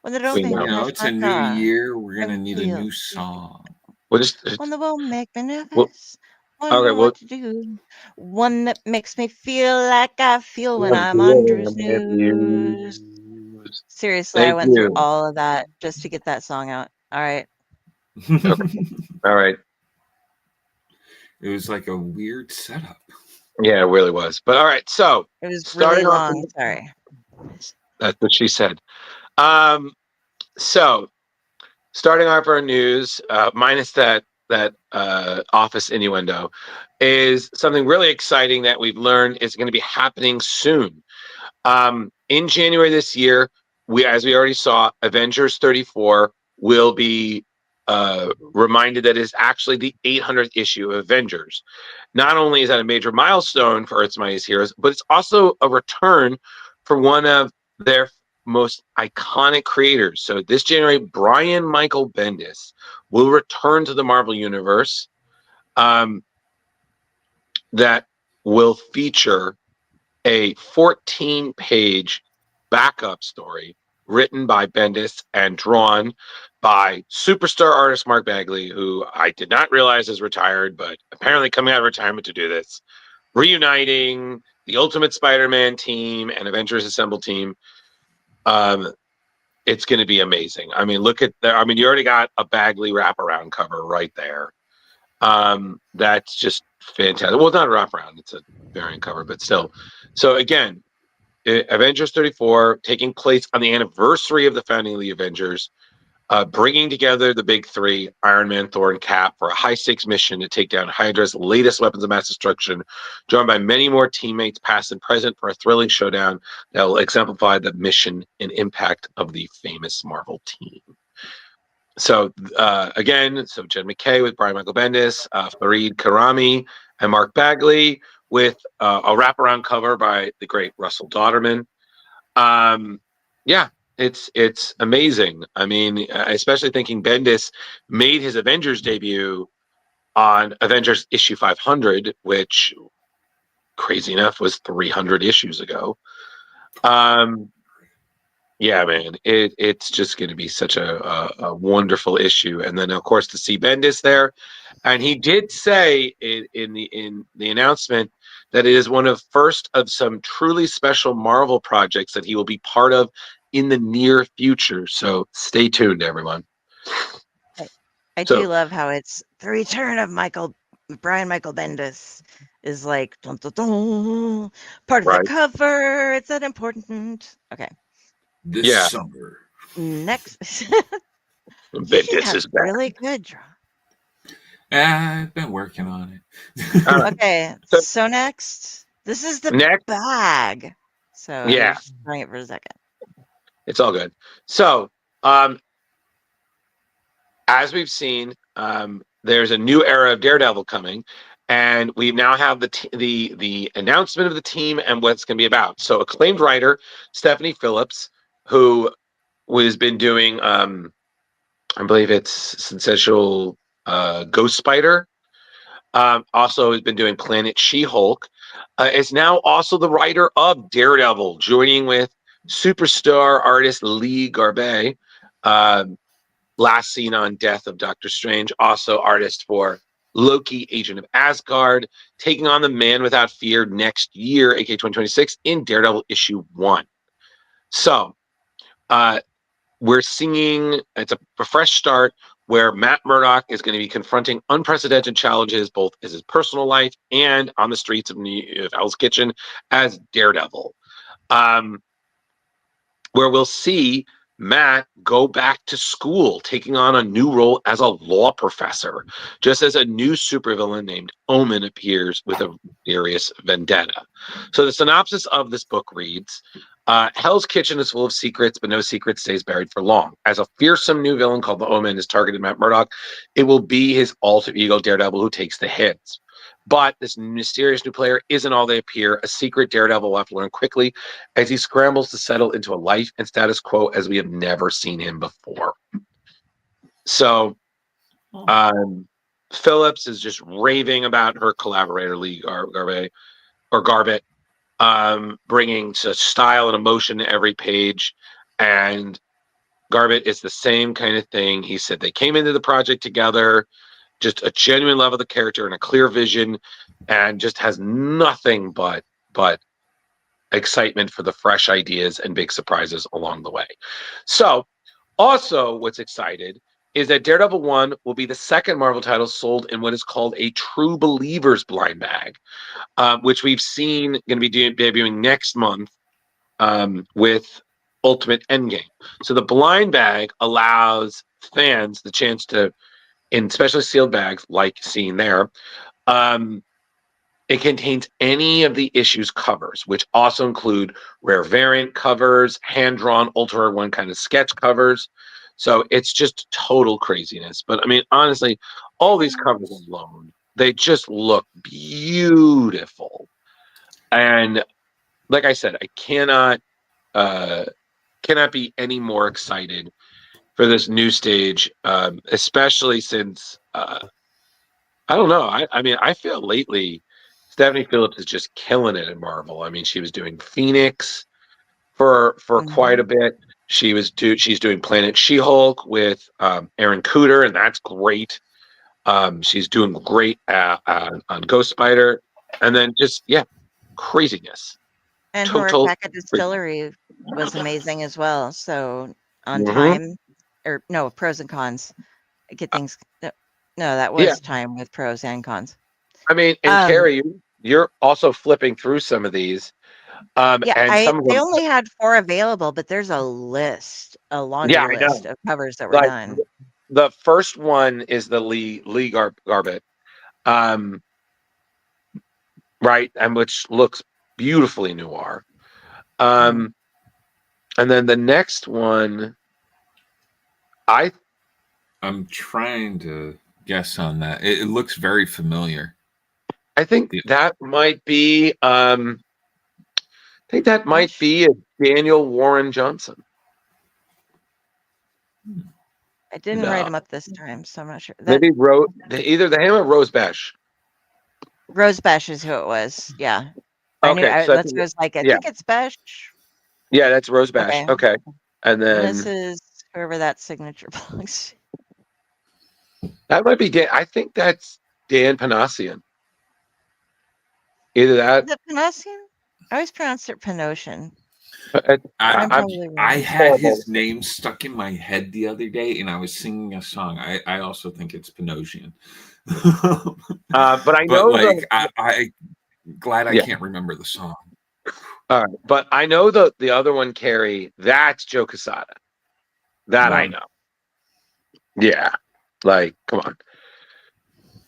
When they don't make me it's a new year. We're gonna need a new song. When they won't make me nervous. What to do. One that makes me feel like I feel when I'm on Drew's News. Seriously, I went through all of that just to get that song out. All right. All right. It was like a weird setup. Yeah, it really was. But all right, so it was really long. Sorry. That's what she said. So starting off our news, minus that office innuendo, is something really exciting that we've learned is going to be happening soon. In January this year, as we already saw, Avengers 34 will be reminded that it's actually the 800th issue of Avengers. Not only is that a major milestone for Earth's Mightiest Heroes, but it's also a return for one of their most iconic creators. So this January, Brian Michael Bendis will return to the Marvel Universe. That will feature a 14-page backup story written by Bendis and drawn by superstar artist Mark Bagley, who I did not realize is retired, but apparently coming out of retirement to do this, reuniting the Ultimate Spider-Man team and Avengers Assemble team. It's going to be amazing. I mean, look at that. I mean, you already got a Bagley wraparound cover right there. That's just fantastic. Well, it's not a wraparound; it's a variant cover, but still. So again, Avengers 34 taking place on the anniversary of the founding of the Avengers, bringing together the big three: Iron Man, Thor, and Cap, for a high-stakes mission to take down Hydra's latest weapons of mass destruction, joined by many more teammates, past and present, for a thrilling showdown that will exemplify the mission and impact of the famous Marvel team. So again, Jed MacKay with Brian Michael Bendis, Fareed Karami, and Mark Bagley, with a wraparound cover by the great Russell Dauterman. Yeah, it's amazing. I mean, especially thinking Bendis made his Avengers debut on Avengers issue 500, which, crazy enough, was 300 issues ago. Yeah, man, it's just going to be such a wonderful issue. And then, of course, to see Bendis there. And he did say in the announcement that it is one of first of some truly special Marvel projects that he will be part of in the near future. So stay tuned, everyone. I do love how it's the return of Brian Michael Bendis is like dun, dun, dun, part of the cover. It's that important. Okay. This summer. Next. Bendis is back. Really good draw. I've been working on it. Okay. So next, this is the bag. So yeah, just bring it for a second. It's all good. So, as we've seen, there's a new era of Daredevil coming, and we now have the announcement of the team and what it's going to be about. So, acclaimed writer Stephanie Phillips, who has been doing, I believe it's Sensational Ghost Spider, also has been doing Planet She-Hulk, is now also the writer of Daredevil, joining with superstar artist Lee Garbett, last seen on Death of Doctor Strange, also artist for Loki, Agent of Asgard, taking on the Man Without Fear next year, aka 2026, in Daredevil issue 1. So, we're seeing it's a fresh start where Matt Murdock is going to be confronting unprecedented challenges, both in his personal life and on the streets of Hell's Kitchen as Daredevil. Where we'll see Matt go back to school, taking on a new role as a law professor, just as a new supervillain named Omen appears with a furious vendetta. So the synopsis of this book reads, Hell's Kitchen is full of secrets, but no secret stays buried for long. As a fearsome new villain called the Omen has targeted Matt Murdock, it will be his alter ego Daredevil who takes the hits. But this mysterious new player isn't all they appear. A secret Daredevil will have to learn quickly as he scrambles to settle into a life and status quo as we have never seen him before. So Phillips is just raving about her collaborator, Lee Garbett, bringing such style and emotion to every page. And Garbett is the same kind of thing. He said they came into the project together, just a genuine love of the character and a clear vision, and just has nothing but excitement for the fresh ideas and big surprises along the way. So also what's excited is that Daredevil 1 will be the second Marvel title sold in what is called a True Believers blind bag, which we've seen going to be debuting next month with Ultimate Endgame. So the blind bag allows fans the chance to, in specially sealed bags like seen there, it contains any of the issue's covers, which also include rare variant covers, hand-drawn Ultra One kind of sketch covers. So it's just total craziness. But I mean, honestly, all these covers alone, they just look beautiful. And like I said, I cannot be any more excited for this new stage, especially since I don't know. I mean, I feel lately Stephanie Phillips is just killing it in Marvel. I mean, she was doing Phoenix for quite a bit. She's doing Planet She-Hulk with Aaron Cooter, and that's great. She's doing great on Ghost Spider, and then just craziness. And Total Horror Distillery was amazing as well. So on Mhm. Time, or no, Pros and Cons. I get things. No, that was Time with pros and cons. I mean, and Kari, you're also flipping through some of these. Yeah, and some of they them, only had 4 available, but there's a laundry I know. list of covers that were Like done. the first one is the Lee Garbett, right, and which looks beautifully noir. And then the next one, I'm trying to guess on that. It looks very familiar. I think that might be. I think that might be a Daniel Warren Johnson. I didn't write them up this time, so I'm not sure. Maybe either the him or Rose Besh. Rose Besh is who it was. Yeah. Okay, I so was like, I think it's Besh. Yeah, that's Rose Bash. Okay. And then this is whoever that signature belongs to. That might be Dan. I think that's Dan Panasian. Either that. Is it Panasian? I always pronounced it Panosian. I had his name stuck in my head the other day, and I was singing a song. I also think it's Panosian. But I know, I glad I can't remember the song. All right, but I know the other one, Kari. That's Joe Quesada. That I know. Yeah, like come on.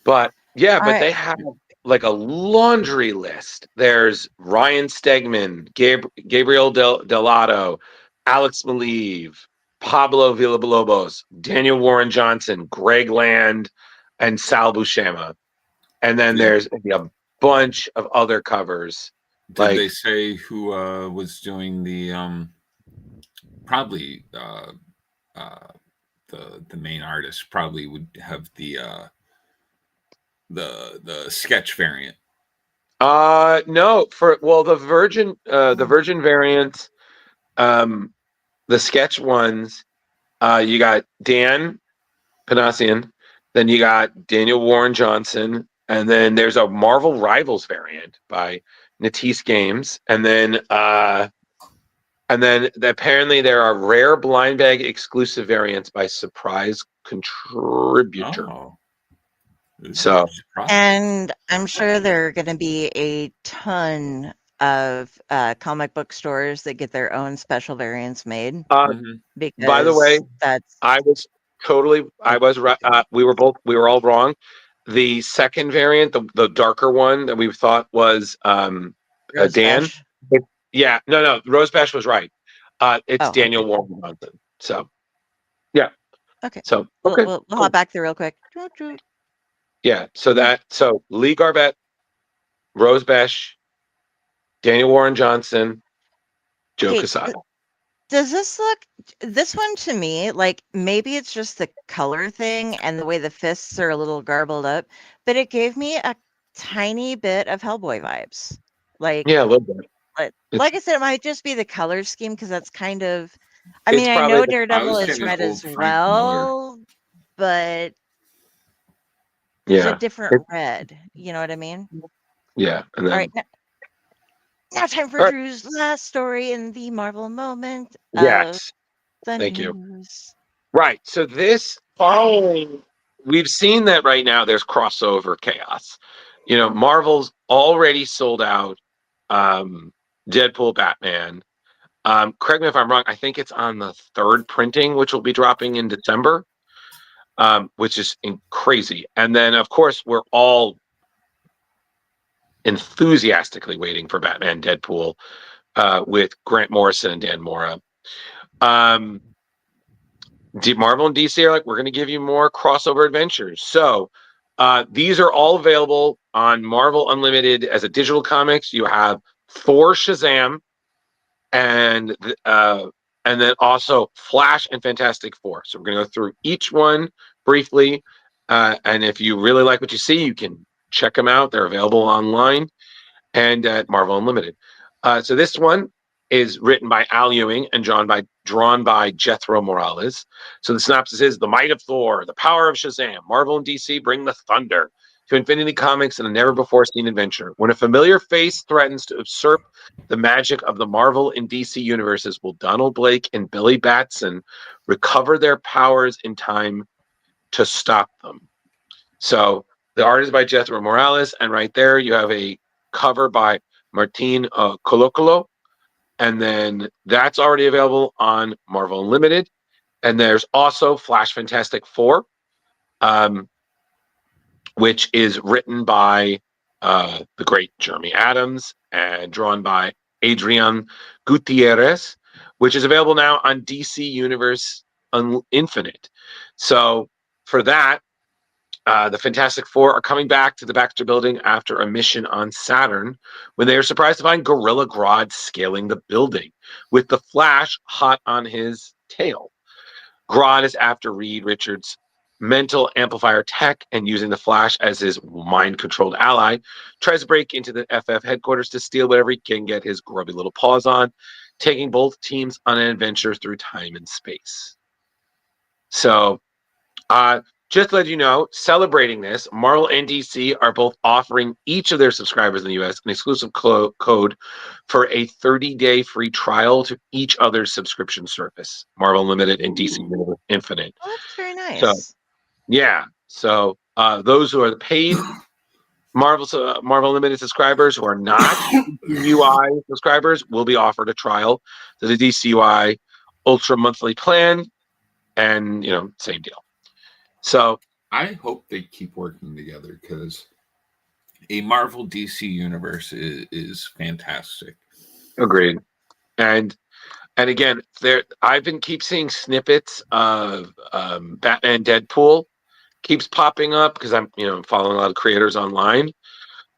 But they have like a laundry list. There's Ryan Stegman, Gabriel Delato, Alex Maleev, Pablo Villalobos, Daniel Warren Johnson, Greg Land, and Sal Buscema. And then there's a bunch of other covers. Did they say who was doing the probably the main artist probably would have the sketch variant? No, the Virgin variant, the sketch ones, you got Dan Panasian, then you got Daniel Warren Johnson, and then there's a Marvel Rivals variant by Natisse Games, and then apparently there are rare blind bag exclusive variants by Surprise Contributor. So, and I'm sure there are going to be a ton of comic book stores that get their own special variants made. Because by the way, we were all wrong. The second variant, the darker one that we thought was Dan. No, Rose Bash was right. It's Daniel Warren Johnson. So, yeah. Okay. So, we'll hop back there real quick. Yeah. So Lee Garbett, Rose Besh, Daniel Warren Johnson, Joe Quesada. Does this one to me, like maybe it's just the color thing and the way the fists are a little garbled up, but it gave me a tiny bit of Hellboy vibes. Like, yeah, a little bit. Like I said, it might just be the color scheme because that's kind of. I mean, I know Daredevil is red as well, but it's a different red. You know what I mean? Yeah. And then, all right. Now time for Drew's last story in the Marvel moment. Yes. Thank you. Right. So this following, we've seen that right now there's crossover chaos. You know, Marvel's already sold out Deadpool, Batman. Correct me if I'm wrong. I think it's on the 3rd printing, which will be dropping in December, which is crazy. And then, of course, we're all enthusiastically waiting for Batman Deadpool with Grant Morrison and Dan Mora. Marvel and DC are like, we're going to give you more crossover adventures. So these are all available on Marvel Unlimited as a digital comics. You have Thor, Shazam, and then also Flash and Fantastic Four. So we're going to go through each one briefly. And if you really like what you see, you can check them out. They're available online and at Marvel Unlimited. So this one is written by Al Ewing and drawn by Jethro Morales. So the synopsis is: the might of Thor, the power of Shazam, Marvel and DC bring the thunder to Infinity Comics in a never-before-seen adventure. When a familiar face threatens to usurp the magic of the Marvel and DC universes, will Donald Blake and Billy Batson recover their powers in time to stop them? So the art is by Jethro Morales, and right there you have a cover by Martin Colocolo, and then that's already available on Marvel Unlimited. And there's also Flash Fantastic Four, which is written by the great Jeremy Adams and drawn by Adrian Gutierrez, which is available now on DC Universe Infinite. So for that, the Fantastic Four are coming back to the Baxter Building after a mission on Saturn when they are surprised to find Gorilla Grodd scaling the building, with the Flash hot on his tail. Grodd is after Reed Richards' mental amplifier tech and, using the Flash as his mind-controlled ally, tries to break into the FF headquarters to steal whatever he can get his grubby little paws on, taking both teams on an adventure through time and space. So, just to let you know, celebrating this, Marvel and DC are both offering each of their subscribers in the US an exclusive code for a 30-day free trial to each other's subscription service, Marvel Unlimited and DC Infinite. Oh, that's very nice. So, yeah. So those who are the paid Marvel Unlimited subscribers who are not UI subscribers will be offered a trial to the DCUI Ultra monthly plan, and same deal. So I hope they keep working together, because a Marvel DC universe is fantastic. Agreed. And again, I've been seeing snippets of Batman Deadpool keeps popping up because I'm following a lot of creators online.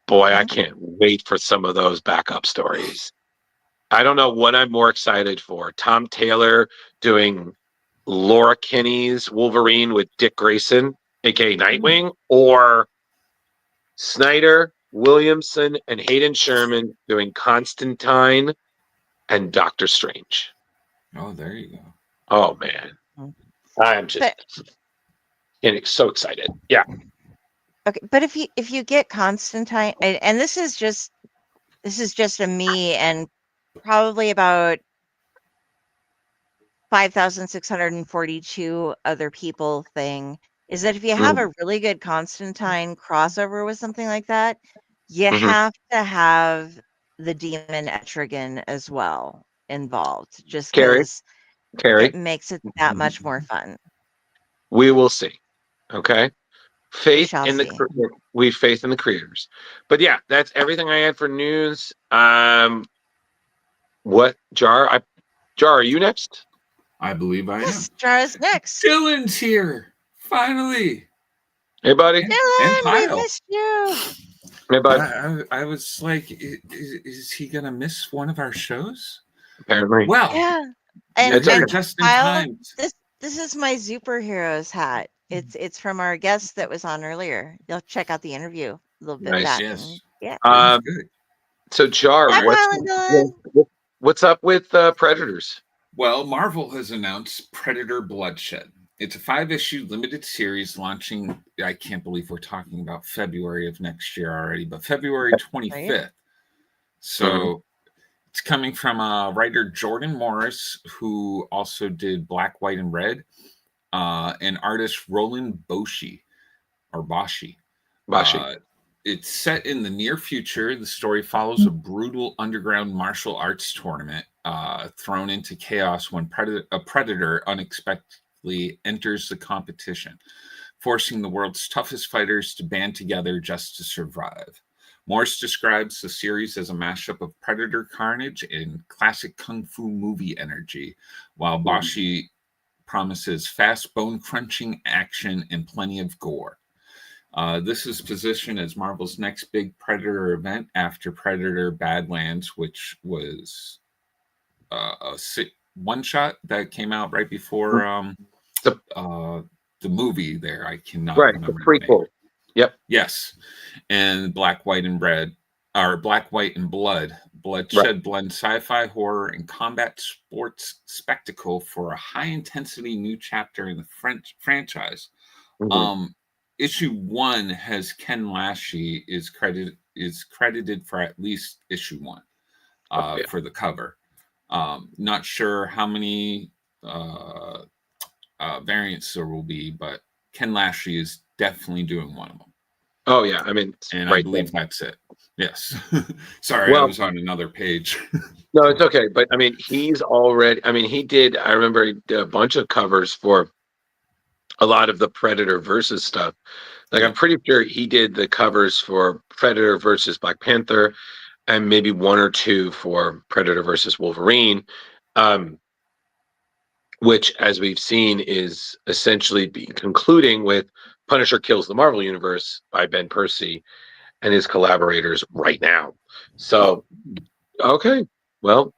Boy, I can't wait for some of those backup stories. I don't know what I'm more excited for. Tom Taylor doing Laura Kinney's Wolverine with Dick Grayson, aka Nightwing, or Snyder, Williamson, and Hayden Sherman doing Constantine and Doctor Strange. Oh, there you go. Oh man, I'm just getting so excited. Yeah. Okay, but if you get Constantine, and this is just a me and probably about 5,642 other people thing, is that if you have a really good Constantine crossover with something like that, you have to have the demon Etrigan as well involved, just because it makes it that much more fun. We will see. Okay. We faith in the creators. But yeah, that's everything I had for news. What, Jar, are you next? I believe I am. Jar is next. Dylan's here. Finally. Hey, buddy. Dylan, we missed you. Hey, bud. I was like, is he going to miss one of our shows? Apparently. Well, yeah. And just in time. This is my Zuperheroes hat. It's from our guest that was on earlier. You'll check out the interview a little bit back. Yes. Yeah. So Jar, what's up with Predators? Well, Marvel has announced Predator Bloodshed. It's a 5-issue limited series launching, I can't believe we're talking about February of next year already, but February 25th. Right. So it's coming from writer Jordan Morris, who also did Black, White, and Red, and artist Roland Boshi. It's set in the near future. The story follows a brutal underground martial arts tournament thrown into chaos when a predator unexpectedly enters the competition, forcing the world's toughest fighters to band together just to survive. Morse describes the series as a mashup of Predator carnage and classic kung fu movie energy, while Boshi promises fast, bone-crunching action and plenty of gore. This is positioned as Marvel's next big Predator event after Predator Badlands, which was a one-shot that came out right before the movie there. I cannot remember the prequel. Yep. Yes. And Black, White, and Blood. Bloodshed blend sci-fi, horror, and combat sports spectacle for a high-intensity new chapter in the French franchise. Issue 1 has Ken Lashey is credited for at least issue 1 for the cover. Not sure how many variants there will be, but Ken Lashey is definitely doing one of them. Oh yeah, I mean, and I believe that's it. Yes. Sorry, I was on another page. No, it's okay. But I mean, he did. I remember he did a bunch of covers for a lot of the Predator versus stuff. Like, I'm pretty sure he did the covers for Predator versus Black Panther, and maybe 1 or 2 for Predator versus Wolverine, which, as we've seen, is essentially concluding with Punisher Kills the Marvel Universe by Ben Percy and his collaborators right now. So, okay, well,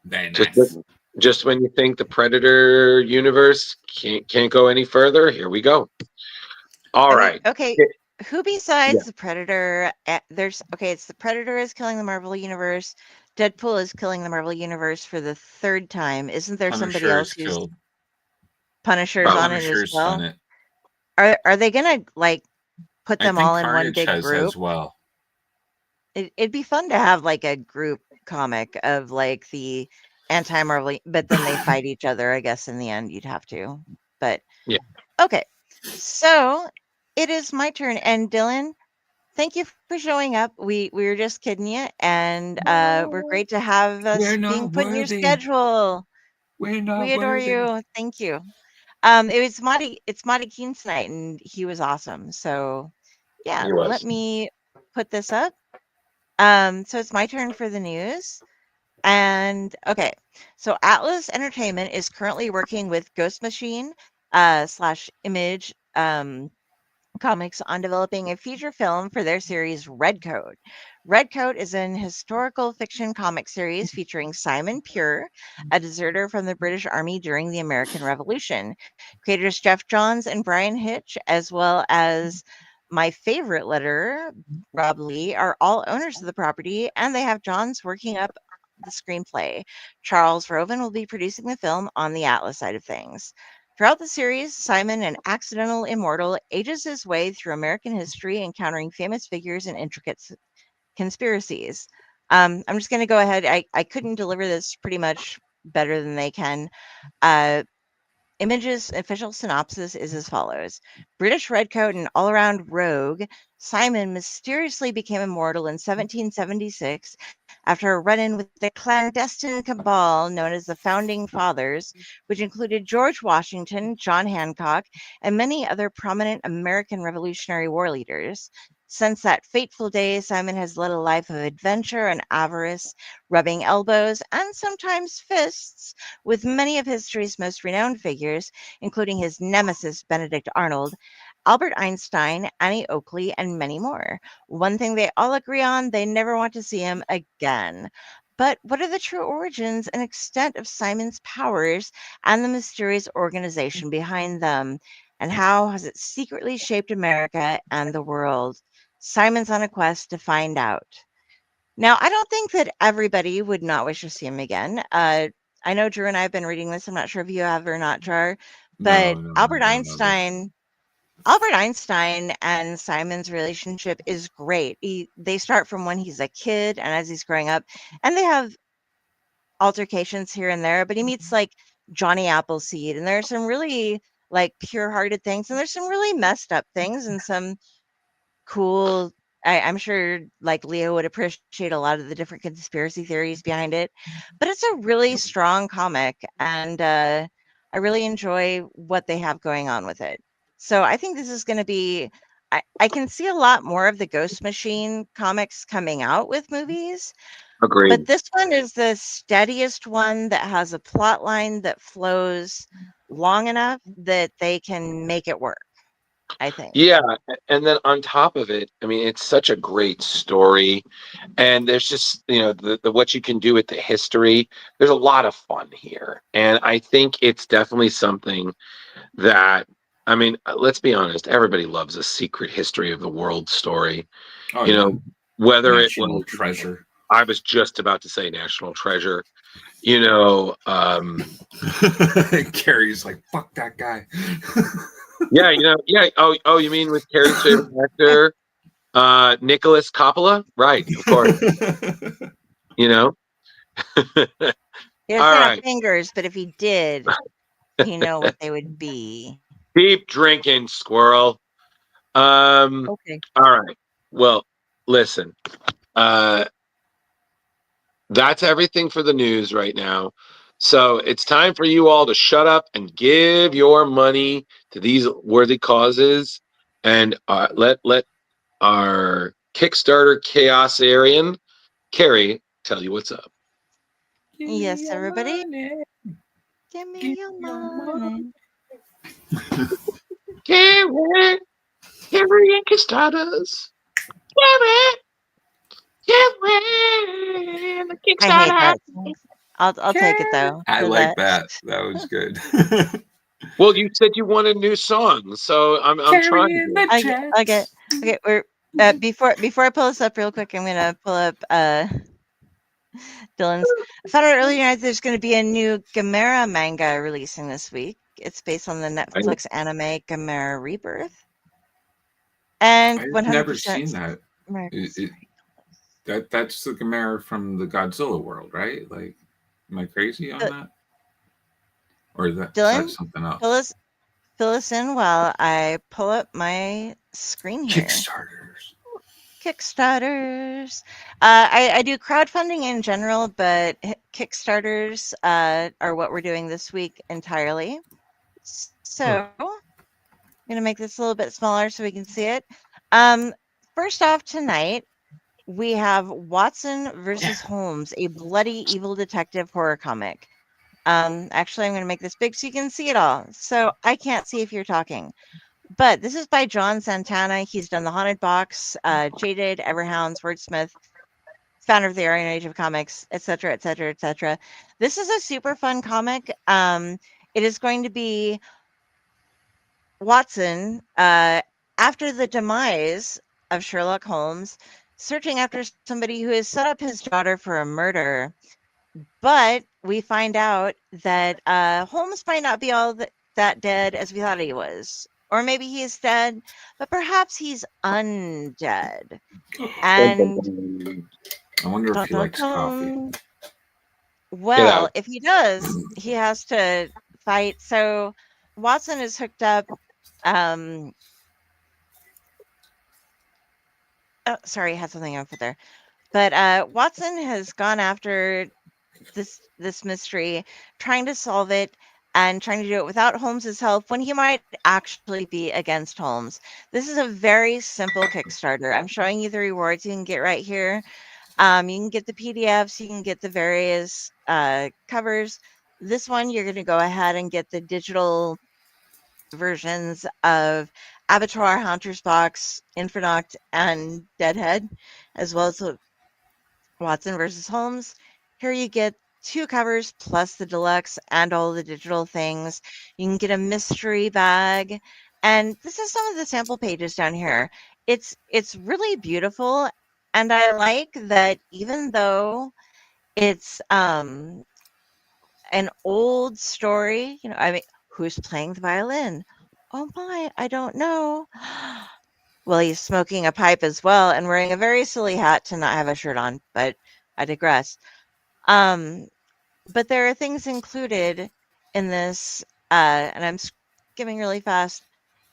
very nice. Just when you think the Predator universe can't go any further, here we go. All right. Okay. Who besides the Predator? It's the Predator is killing the Marvel Universe. Deadpool is killing the Marvel Universe for the 3rd time. Isn't there somebody else who's killed? Punisher's on it as well? Are they gonna put them all in one big group? As well. It'd be fun to have a group comic of the anti-Marvel, but then they fight each other. I guess in the end you'd have to. But yeah. Okay. So it is my turn, and Dylan, thank you for showing up. We were just kidding you, and we're great to have us being put in your schedule. We adore you. Thank you. It's Mahdi Khene tonight, and he was awesome. So yeah, let me put this up. So it's my turn for the news. And okay, so Atlas Entertainment is currently working with Ghost Machine /Image Comics on developing a feature film for their series Redcoat. Redcoat is an historical fiction comic series featuring Simon Pure, a deserter from the British Army during the American Revolution. Creators Jeff Johns and Brian Hitch, as well as my favorite letterer, Rob Lee, are all owners of the property, and they have Johns working up the screenplay. Charles Roven will be producing the film on the Atlas side of things. Throughout the series, Simon, an accidental immortal, ages his way through American history, encountering famous figures and intricate conspiracies. I'm just going to go ahead. I couldn't deliver this pretty much better than they can. Image's official synopsis is as follows. British redcoat and all-around rogue, Simon mysteriously became immortal in 1776 after a run-in with the clandestine cabal known as the Founding Fathers, which included George Washington, John Hancock, and many other prominent American Revolutionary War leaders. Since that fateful day, Simon has led a life of adventure and avarice, rubbing elbows and sometimes fists with many of history's most renowned figures, including his nemesis Benedict Arnold, Albert Einstein, Annie Oakley, and many more. One thing they all agree on, they never want to see him again. But what are the true origins and extent of Simon's powers and the mysterious organization behind them? And how has it secretly shaped America and the world? Simon's on a quest to find out. Now, I don't think that everybody would not wish to see him again. I know Drew and I have been reading this. I'm not sure if you have or not, Jar. But Albert Einstein and Simon's relationship is great. They start from when he's a kid and as he's growing up, and they have altercations here and there, but he meets Johnny Appleseed, and there's some really pure-hearted things, and there's some really messed up things, and some cool. I'm sure Leo would appreciate a lot of the different conspiracy theories behind it, but it's a really strong comic, and I really enjoy what they have going on with it. So I think this is going to be, I can see a lot more of the Ghost Machine comics coming out with movies. Agreed. But this one is the steadiest one that has a plot line that flows long enough that they can make it work, I think. Yeah, and then on top of it, I mean, it's such a great story, and there's just the what you can do with the history. There's a lot of fun here, and I think it's definitely something that, I mean, let's be honest, everybody loves a secret history of the world story. Oh, you yeah. know, whether National treasure. I was just about to say national treasure. Kari's like, fuck that guy. Yeah, yeah. Oh, you mean with Kari's favorite actor, Nicholas Coppola? Right, of course. He doesn't All have right. fingers, but if he did, you know what they would be. Keep drinking, squirrel. Okay. All right. Well, listen. That's everything for the news right now. So it's time for you all to shut up and give your money to these worthy causes, and let our Kickstarter Chaosarian, Kari, tell you what's up. Yes, everybody. Give me your money. Kari and Kickstarters. Kari, the Kickstarter. I hate that. I'll take it though. I for like that. That was good. Well, you said you wanted new songs, so I'm trying. Okay. We're before I pull this up real quick, I'm gonna pull up Dylan's. I found out earlier tonight there's going to be a new Gamera manga releasing this week. It's based on the Netflix anime Gamera Rebirth. And I've 100% never seen that. That's the Gamera from the Godzilla world, right? Like, am I crazy on that? Or is that something else? Fill us in while I pull up my screen here. Kickstarters. I do crowdfunding in general, but Kickstarters are what we're doing this week entirely. So I'm going to make this a little bit smaller so we can see it. First off tonight, we have Watson versus Holmes, a bloody evil detective horror comic. Actually, I'm going to make this big so you can see it all. So I can't see if you're talking. But this is by John Santana. He's done The Haunted Box, Jaded, Everhounds, Wordsmith, founder of the Aryan Age of Comics, etc., etc., etc. This is a super fun comic. It is going to be Watson, after the demise of Sherlock Holmes, searching after somebody who has set up his daughter for a murder. But we find out that Holmes might not be all that dead as we thought he was. Or maybe he is dead, but perhaps he's undead. And I wonder if he likes coffee. Well, if he does, he has to fight. So Watson is hooked up. Oh, sorry, I had something up there. But Watson has gone after this mystery, trying to solve it and trying to do it without Holmes's help when he might actually be against Holmes. This is a very simple Kickstarter. I'm showing you the rewards you can get right here. You can get the PDFs, you can get the various covers. This one, you're going to go ahead and get the digital versions of Abattoir, Hunter's Box, Infernoct, and Deadhead, as well as Watson versus Holmes. Here you get 2 covers plus the deluxe and all the digital things. You can get a mystery bag, and this is some of the sample pages down here. It's really beautiful, and I like that even though it's an old story, I mean, who's playing the violin? Oh my, I don't know. Well, he's smoking a pipe as well and wearing a very silly hat to not have a shirt on, but I digress. But there are things included in this, and I'm skimming really fast.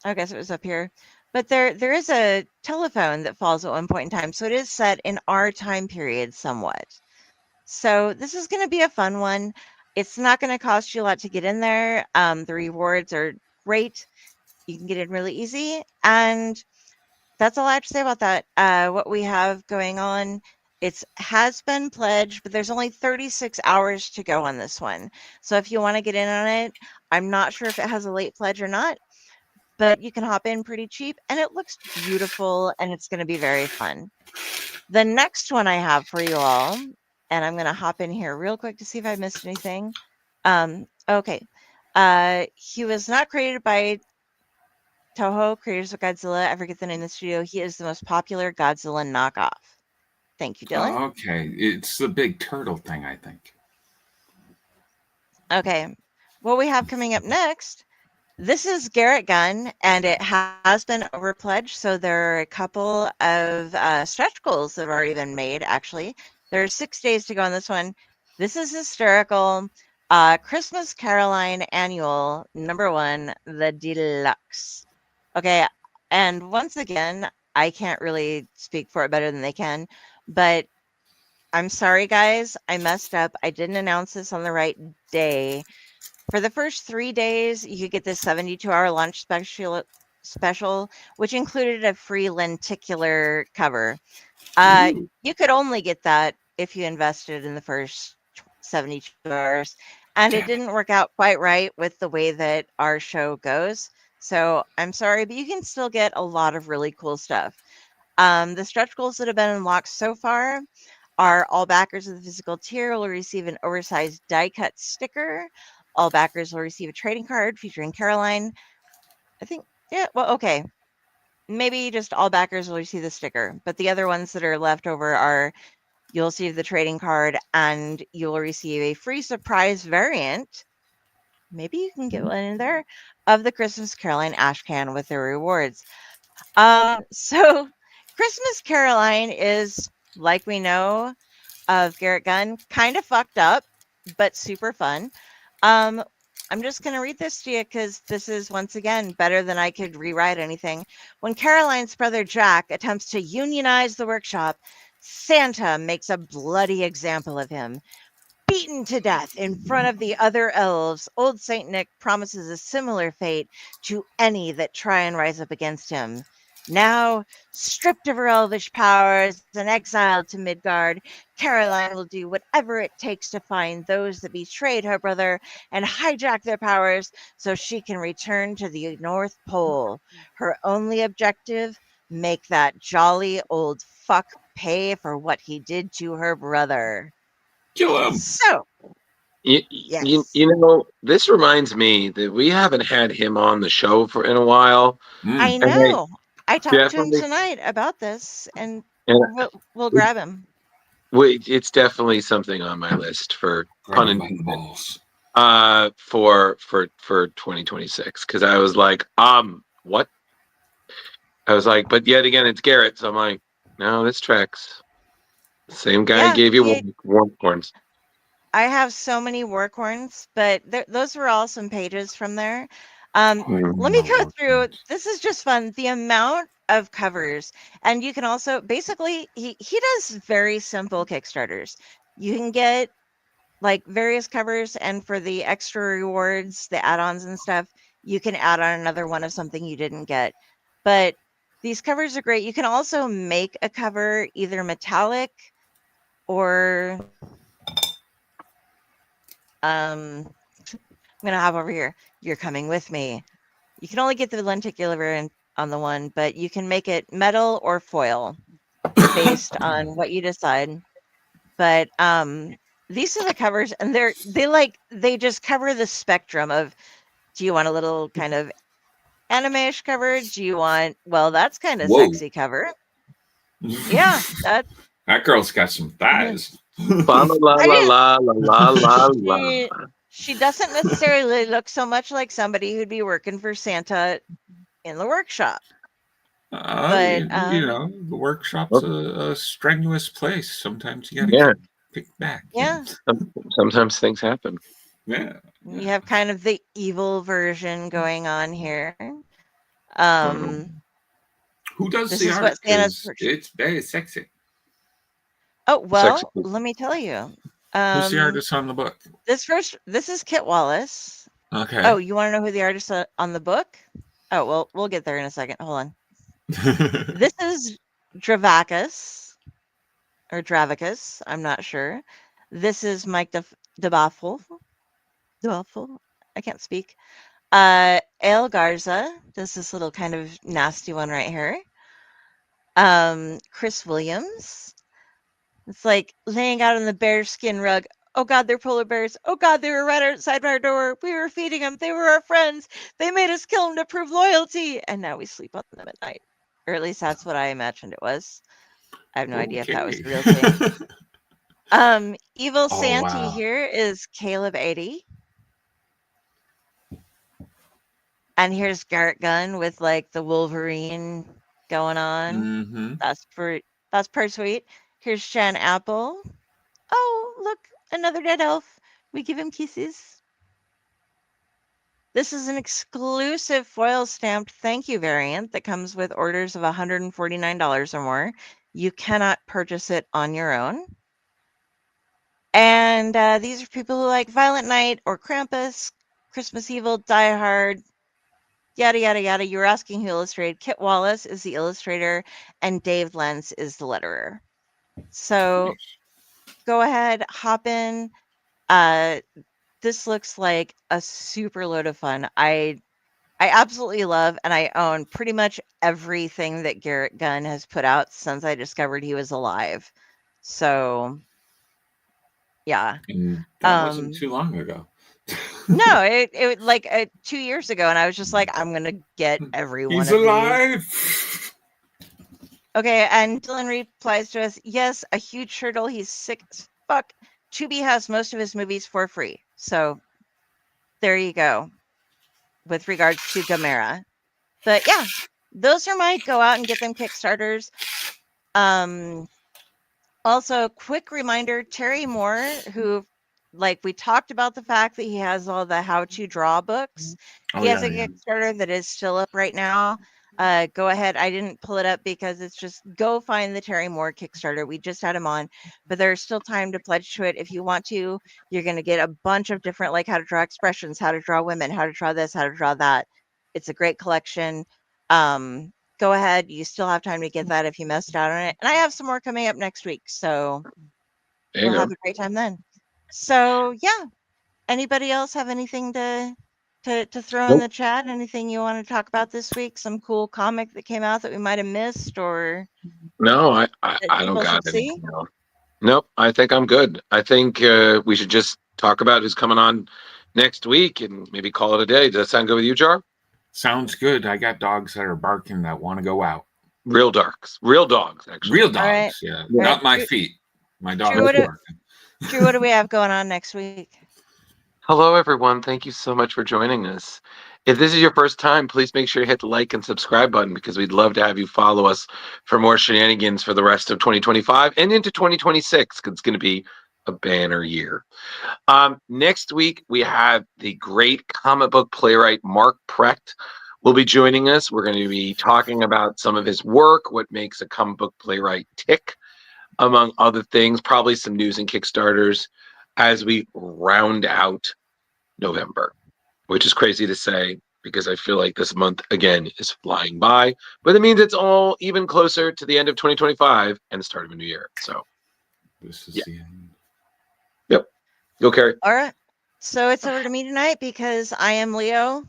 I guess it was up here. But there is a telephone that falls at one point in time, so it is set in our time period somewhat. So this is going to be a fun one. It's not going to cost you a lot to get in there. The rewards are great. You can get in really easy, and that's all I have to say about that. What we have going on It has been pledged, but there's only 36 hours to go on this one. So if you want to get in on it, I'm not sure if it has a late pledge or not, but you can hop in pretty cheap and it looks beautiful and it's going to be very fun. The next one I have for you all, and I'm going to hop in here real quick to see if I missed anything. Okay. He was not created by Toho, creators of Godzilla. I forget the name of the studio. He is the most popular Godzilla knockoff. Thank you, Dylan. Okay. It's the big turtle thing, I think. Okay. What we have coming up next, this is Garrett Gunn, and it has been overpledged. So there are a couple of stretch goals that have already been made, actually. There are 6 days to go on this one. This is hysterical. Christmas Caroline Annual, #1, the Deluxe. Okay. And once again, I can't really speak for it better than they can, but I'm sorry, guys. I messed up. I didn't announce this on the right day. For the first 3 days, you get this 72-hour launch special, which included a free lenticular cover. You could only get that if you invested in the first 72 hours, and it didn't work out quite right with the way that our show goes. So I'm sorry, but you can still get a lot of really cool stuff. The stretch goals that have been unlocked so far are all backers of the physical tier will receive an oversized die-cut sticker. All backers will receive a trading card featuring Caroline. I think, yeah, well, okay. Maybe just all backers will receive the sticker, but the other ones that are left over are you'll receive the trading card and you'll receive a free surprise variant. Maybe you can get one in there of the Christmas Caroline ash can with the rewards. So Christmas Caroline is, like we know of Garrett Gunn, kind of fucked up, but super fun. I'm just going to read this to you because this is, once again, better than I could rewrite anything. When Caroline's brother Jack attempts to unionize the workshop, Santa makes a bloody example of him. Beaten to death in front of the other elves, old Saint Nick promises a similar fate to any that try and rise up against him. Now, stripped of her elvish powers and exiled to Midgard, Caroline will do whatever it takes to find those that betrayed her brother and hijack their powers so she can return to the North Pole. Her only objective, make that jolly old fuck pay for what he did to her brother. Kill him. So, you know, this reminds me that we haven't had him on the show in a while. I know. I talked to him tonight about this, and we'll grab him. It's definitely something on my list for pun intended. For 2026, because I was like, what? I was like, but yet again, it's Garrett, so I'm like, no, this tracks. Same guy gave you Warcorns. I have so many Warcorns, but those were all some pages from there. Let me go through. This is just fun. The amount of covers, and you can also basically he does very simple Kickstarters. You can get like various covers, and for the extra rewards, the add-ons and stuff, you can add on another one of something you didn't get. But these covers are great. You can also make a cover either metallic or I'm gonna have over here. You're coming with me. You can only get the lenticular variant on the one, but you can make it metal or foil based on what you decide. But these are the covers, and they just cover the spectrum of, do you want a little kind of anime-ish cover? Do you want, well, that's kind of sexy cover. Yeah, that girl's got some thighs. She doesn't necessarily look so much like somebody who'd be working for Santa in the workshop. But you know, the workshop's a strenuous place. Sometimes you gotta get picked back. Yeah. Sometimes things happen. Yeah. You have kind of the evil version going on here. Who does the art? It's very sexy. Oh, well, let me tell you. Who's the artist on the book? This is Kit Wallace. Okay. Oh, you want to know who the artist on the book? Oh, well, we'll get there in a second. Hold on. This is Dravakis. or Dravicus. I'm not sure. This is Mike DeBaffle. I can't speak. Ale Garza. This little kind of nasty one right here. Chris Williams. It's like laying out on the bearskin rug. Oh God, they're polar bears. Oh God, they were right outside our door. We were feeding them. They were our friends. They made us kill them to prove loyalty. And now we sleep on them at night. Or at least that's what I imagined it was. I have no idea if that was the real thing. Evil Santee here is Caleb 80. And here's Garrett Gunn with like the Wolverine going on. That's pretty sweet. Here's Shan Apple. Oh, look, another dead elf. We give him kisses. This is an exclusive foil stamped thank you variant that comes with orders of $149 or more. You cannot purchase it on your own. And these are people who like Violent Night or Krampus, Christmas Evil, Die Hard, yada, yada, yada. You were asking who illustrated. Kit Wallace is the illustrator, and Dave Lentz is the letterer. So go ahead, hop in. This looks like a super load of fun. I absolutely love, and I own pretty much everything that Garrett Gunn has put out since I discovered he was alive. So, yeah. And that wasn't too long ago. No, it like 2 years ago, and I was just like, I'm gonna get every one of these. He's alive. Okay, and Dylan replies to us, yes, a huge turtle. He's sick as fuck. Tubi has most of his movies for free. So there you go with regards to Gamera. But yeah, those are my go out and get them Kickstarters. Also, quick reminder, Terry Moore, who like we talked about the fact that he has all the how to draw books. He has a Kickstarter that is still up right now. Go ahead. I didn't pull it up because it's just go find the Terry Moore Kickstarter. We just had him on, but there's still time to pledge to it. If you want to, you're going to get a bunch of different, like how to draw expressions, how to draw women, how to draw this, how to draw that. It's a great collection. Go ahead. You still have time to get that if you missed out on it. And I have some more coming up next week. So we'll have a great time then. So yeah. Anybody else have anything to throw in the chat? Anything you want to talk about this week? Some cool comic that came out that we might have missed, or no? I don't got it. Nope. I think I'm good. I think we should just talk about who's coming on next week and maybe call it a day. Does that sound good with you, Jar? Sounds good. I got dogs that are barking that want to go out. Real dogs, actually. Real dogs. Right. Yeah, not my feet. My dog is barking. Drew, what do we have going on next week? Hello, everyone. Thank you so much for joining us. If this is your first time, please make sure you hit the like and subscribe button because we'd love to have you follow us for more shenanigans for the rest of 2025 and into 2026 because it's going to be a banner year. Next week, we have the great comic book playwright Mark Precht will be joining us. We're going to be talking about some of his work, what makes a comic book playwright tick, among other things, probably some news and Kickstarters as we round out November, which is crazy to say because I feel like this month, again, is flying by. But it means it's all even closer to the end of 2025 and the start of a new year. So this is the end. Yep. Go, Kari. All right. So it's over to me tonight because I am Leo.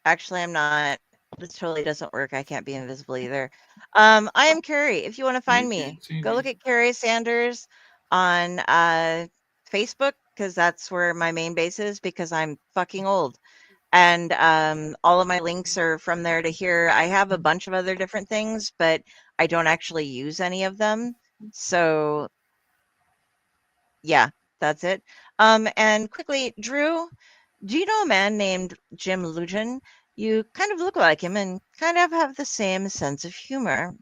Actually, I'm not. This totally doesn't work. I can't be invisible either. I am Kari. If you want to find me, go look at Kari Sanders on Facebook because that's where my main base is because I'm fucking old. And all of my links are from there to here. I have a bunch of other different things, but I don't actually use any of them. So yeah, that's it. And quickly, Drew, do you know a man named Jim Lujan? You kind of look like him and kind of have the same sense of humor.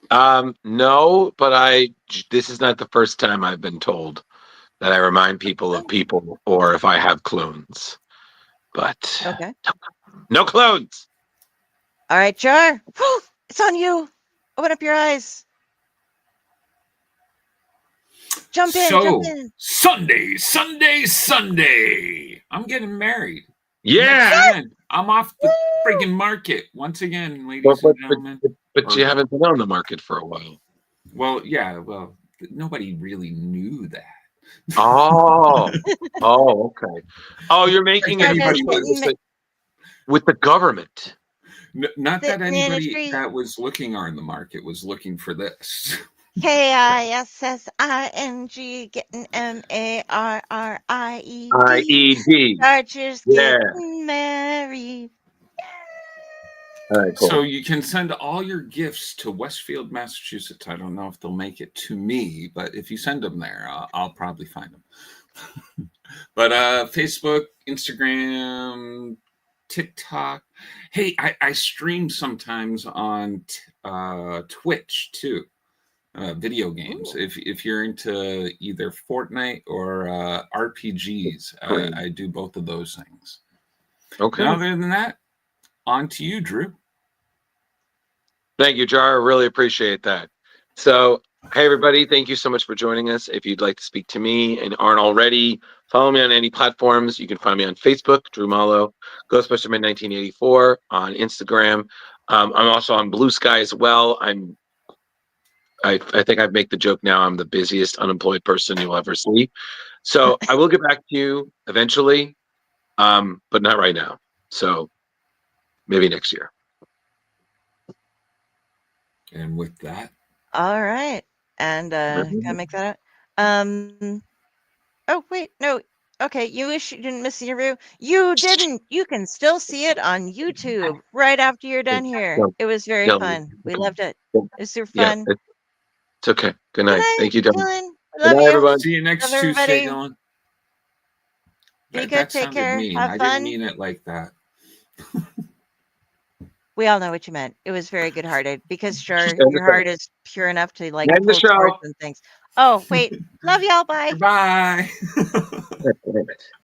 No, but this is not the first time I've been told that I remind people of people or if I have clones. But okay. No clones. All right, Jar. It's on you. Open up your eyes. Jump in. Sunday. I'm getting married. Yeah. I'm off the freaking market once again, ladies and gentlemen. But you haven't been on the market for a while. Well, yeah. Well, nobody really knew that. Oh, okay. Oh, you're making it Everybody was, with the government. not that anybody that was looking on the market was looking for this. KISSING getting MARRIED. IED. Chargers Yeah. getting married. All right, cool. So you can send all your gifts to Westfield, Massachusetts. I don't know if they'll make it to me, but if you send them there, I'll probably find them. But Facebook, Instagram, TikTok. Hey, I stream sometimes on Twitch too. Video games. If you're into either Fortnite or RPGs, I do both of those things. Okay. And other than that, on to you, Drew. Thank you, Jar. I really appreciate that. So, hey, everybody, thank you so much for joining us. If you'd like to speak to me and aren't already, follow me on any platforms. You can find me on Facebook, Drew Mollo, Ghostbusterman 1984 on Instagram. I'm also on Blue Sky as well. I think I make the joke now, I'm the busiest unemployed person you'll ever see. So I will get back to you eventually, but not right now. So maybe next year. And with that. All right. And can I make that out? Oh, wait, no. Okay, you wish you didn't miss the interview. You didn't. You can still see it on YouTube right after you're done here. It was very fun. We loved it. It was super fun. Yeah, it's okay. Good night. Thank you, Dylan. Dylan. Good Love night, you. everybody. See you next Love Tuesday, everybody. Dylan. Be good. That Take sounded care. mean. Have I fun. didn't mean it like that. We all know what you meant. It was very good-hearted because sure, End the your heart is pure enough to like End the pull cords show. and things. Oh, wait. Love y'all. Bye. Bye.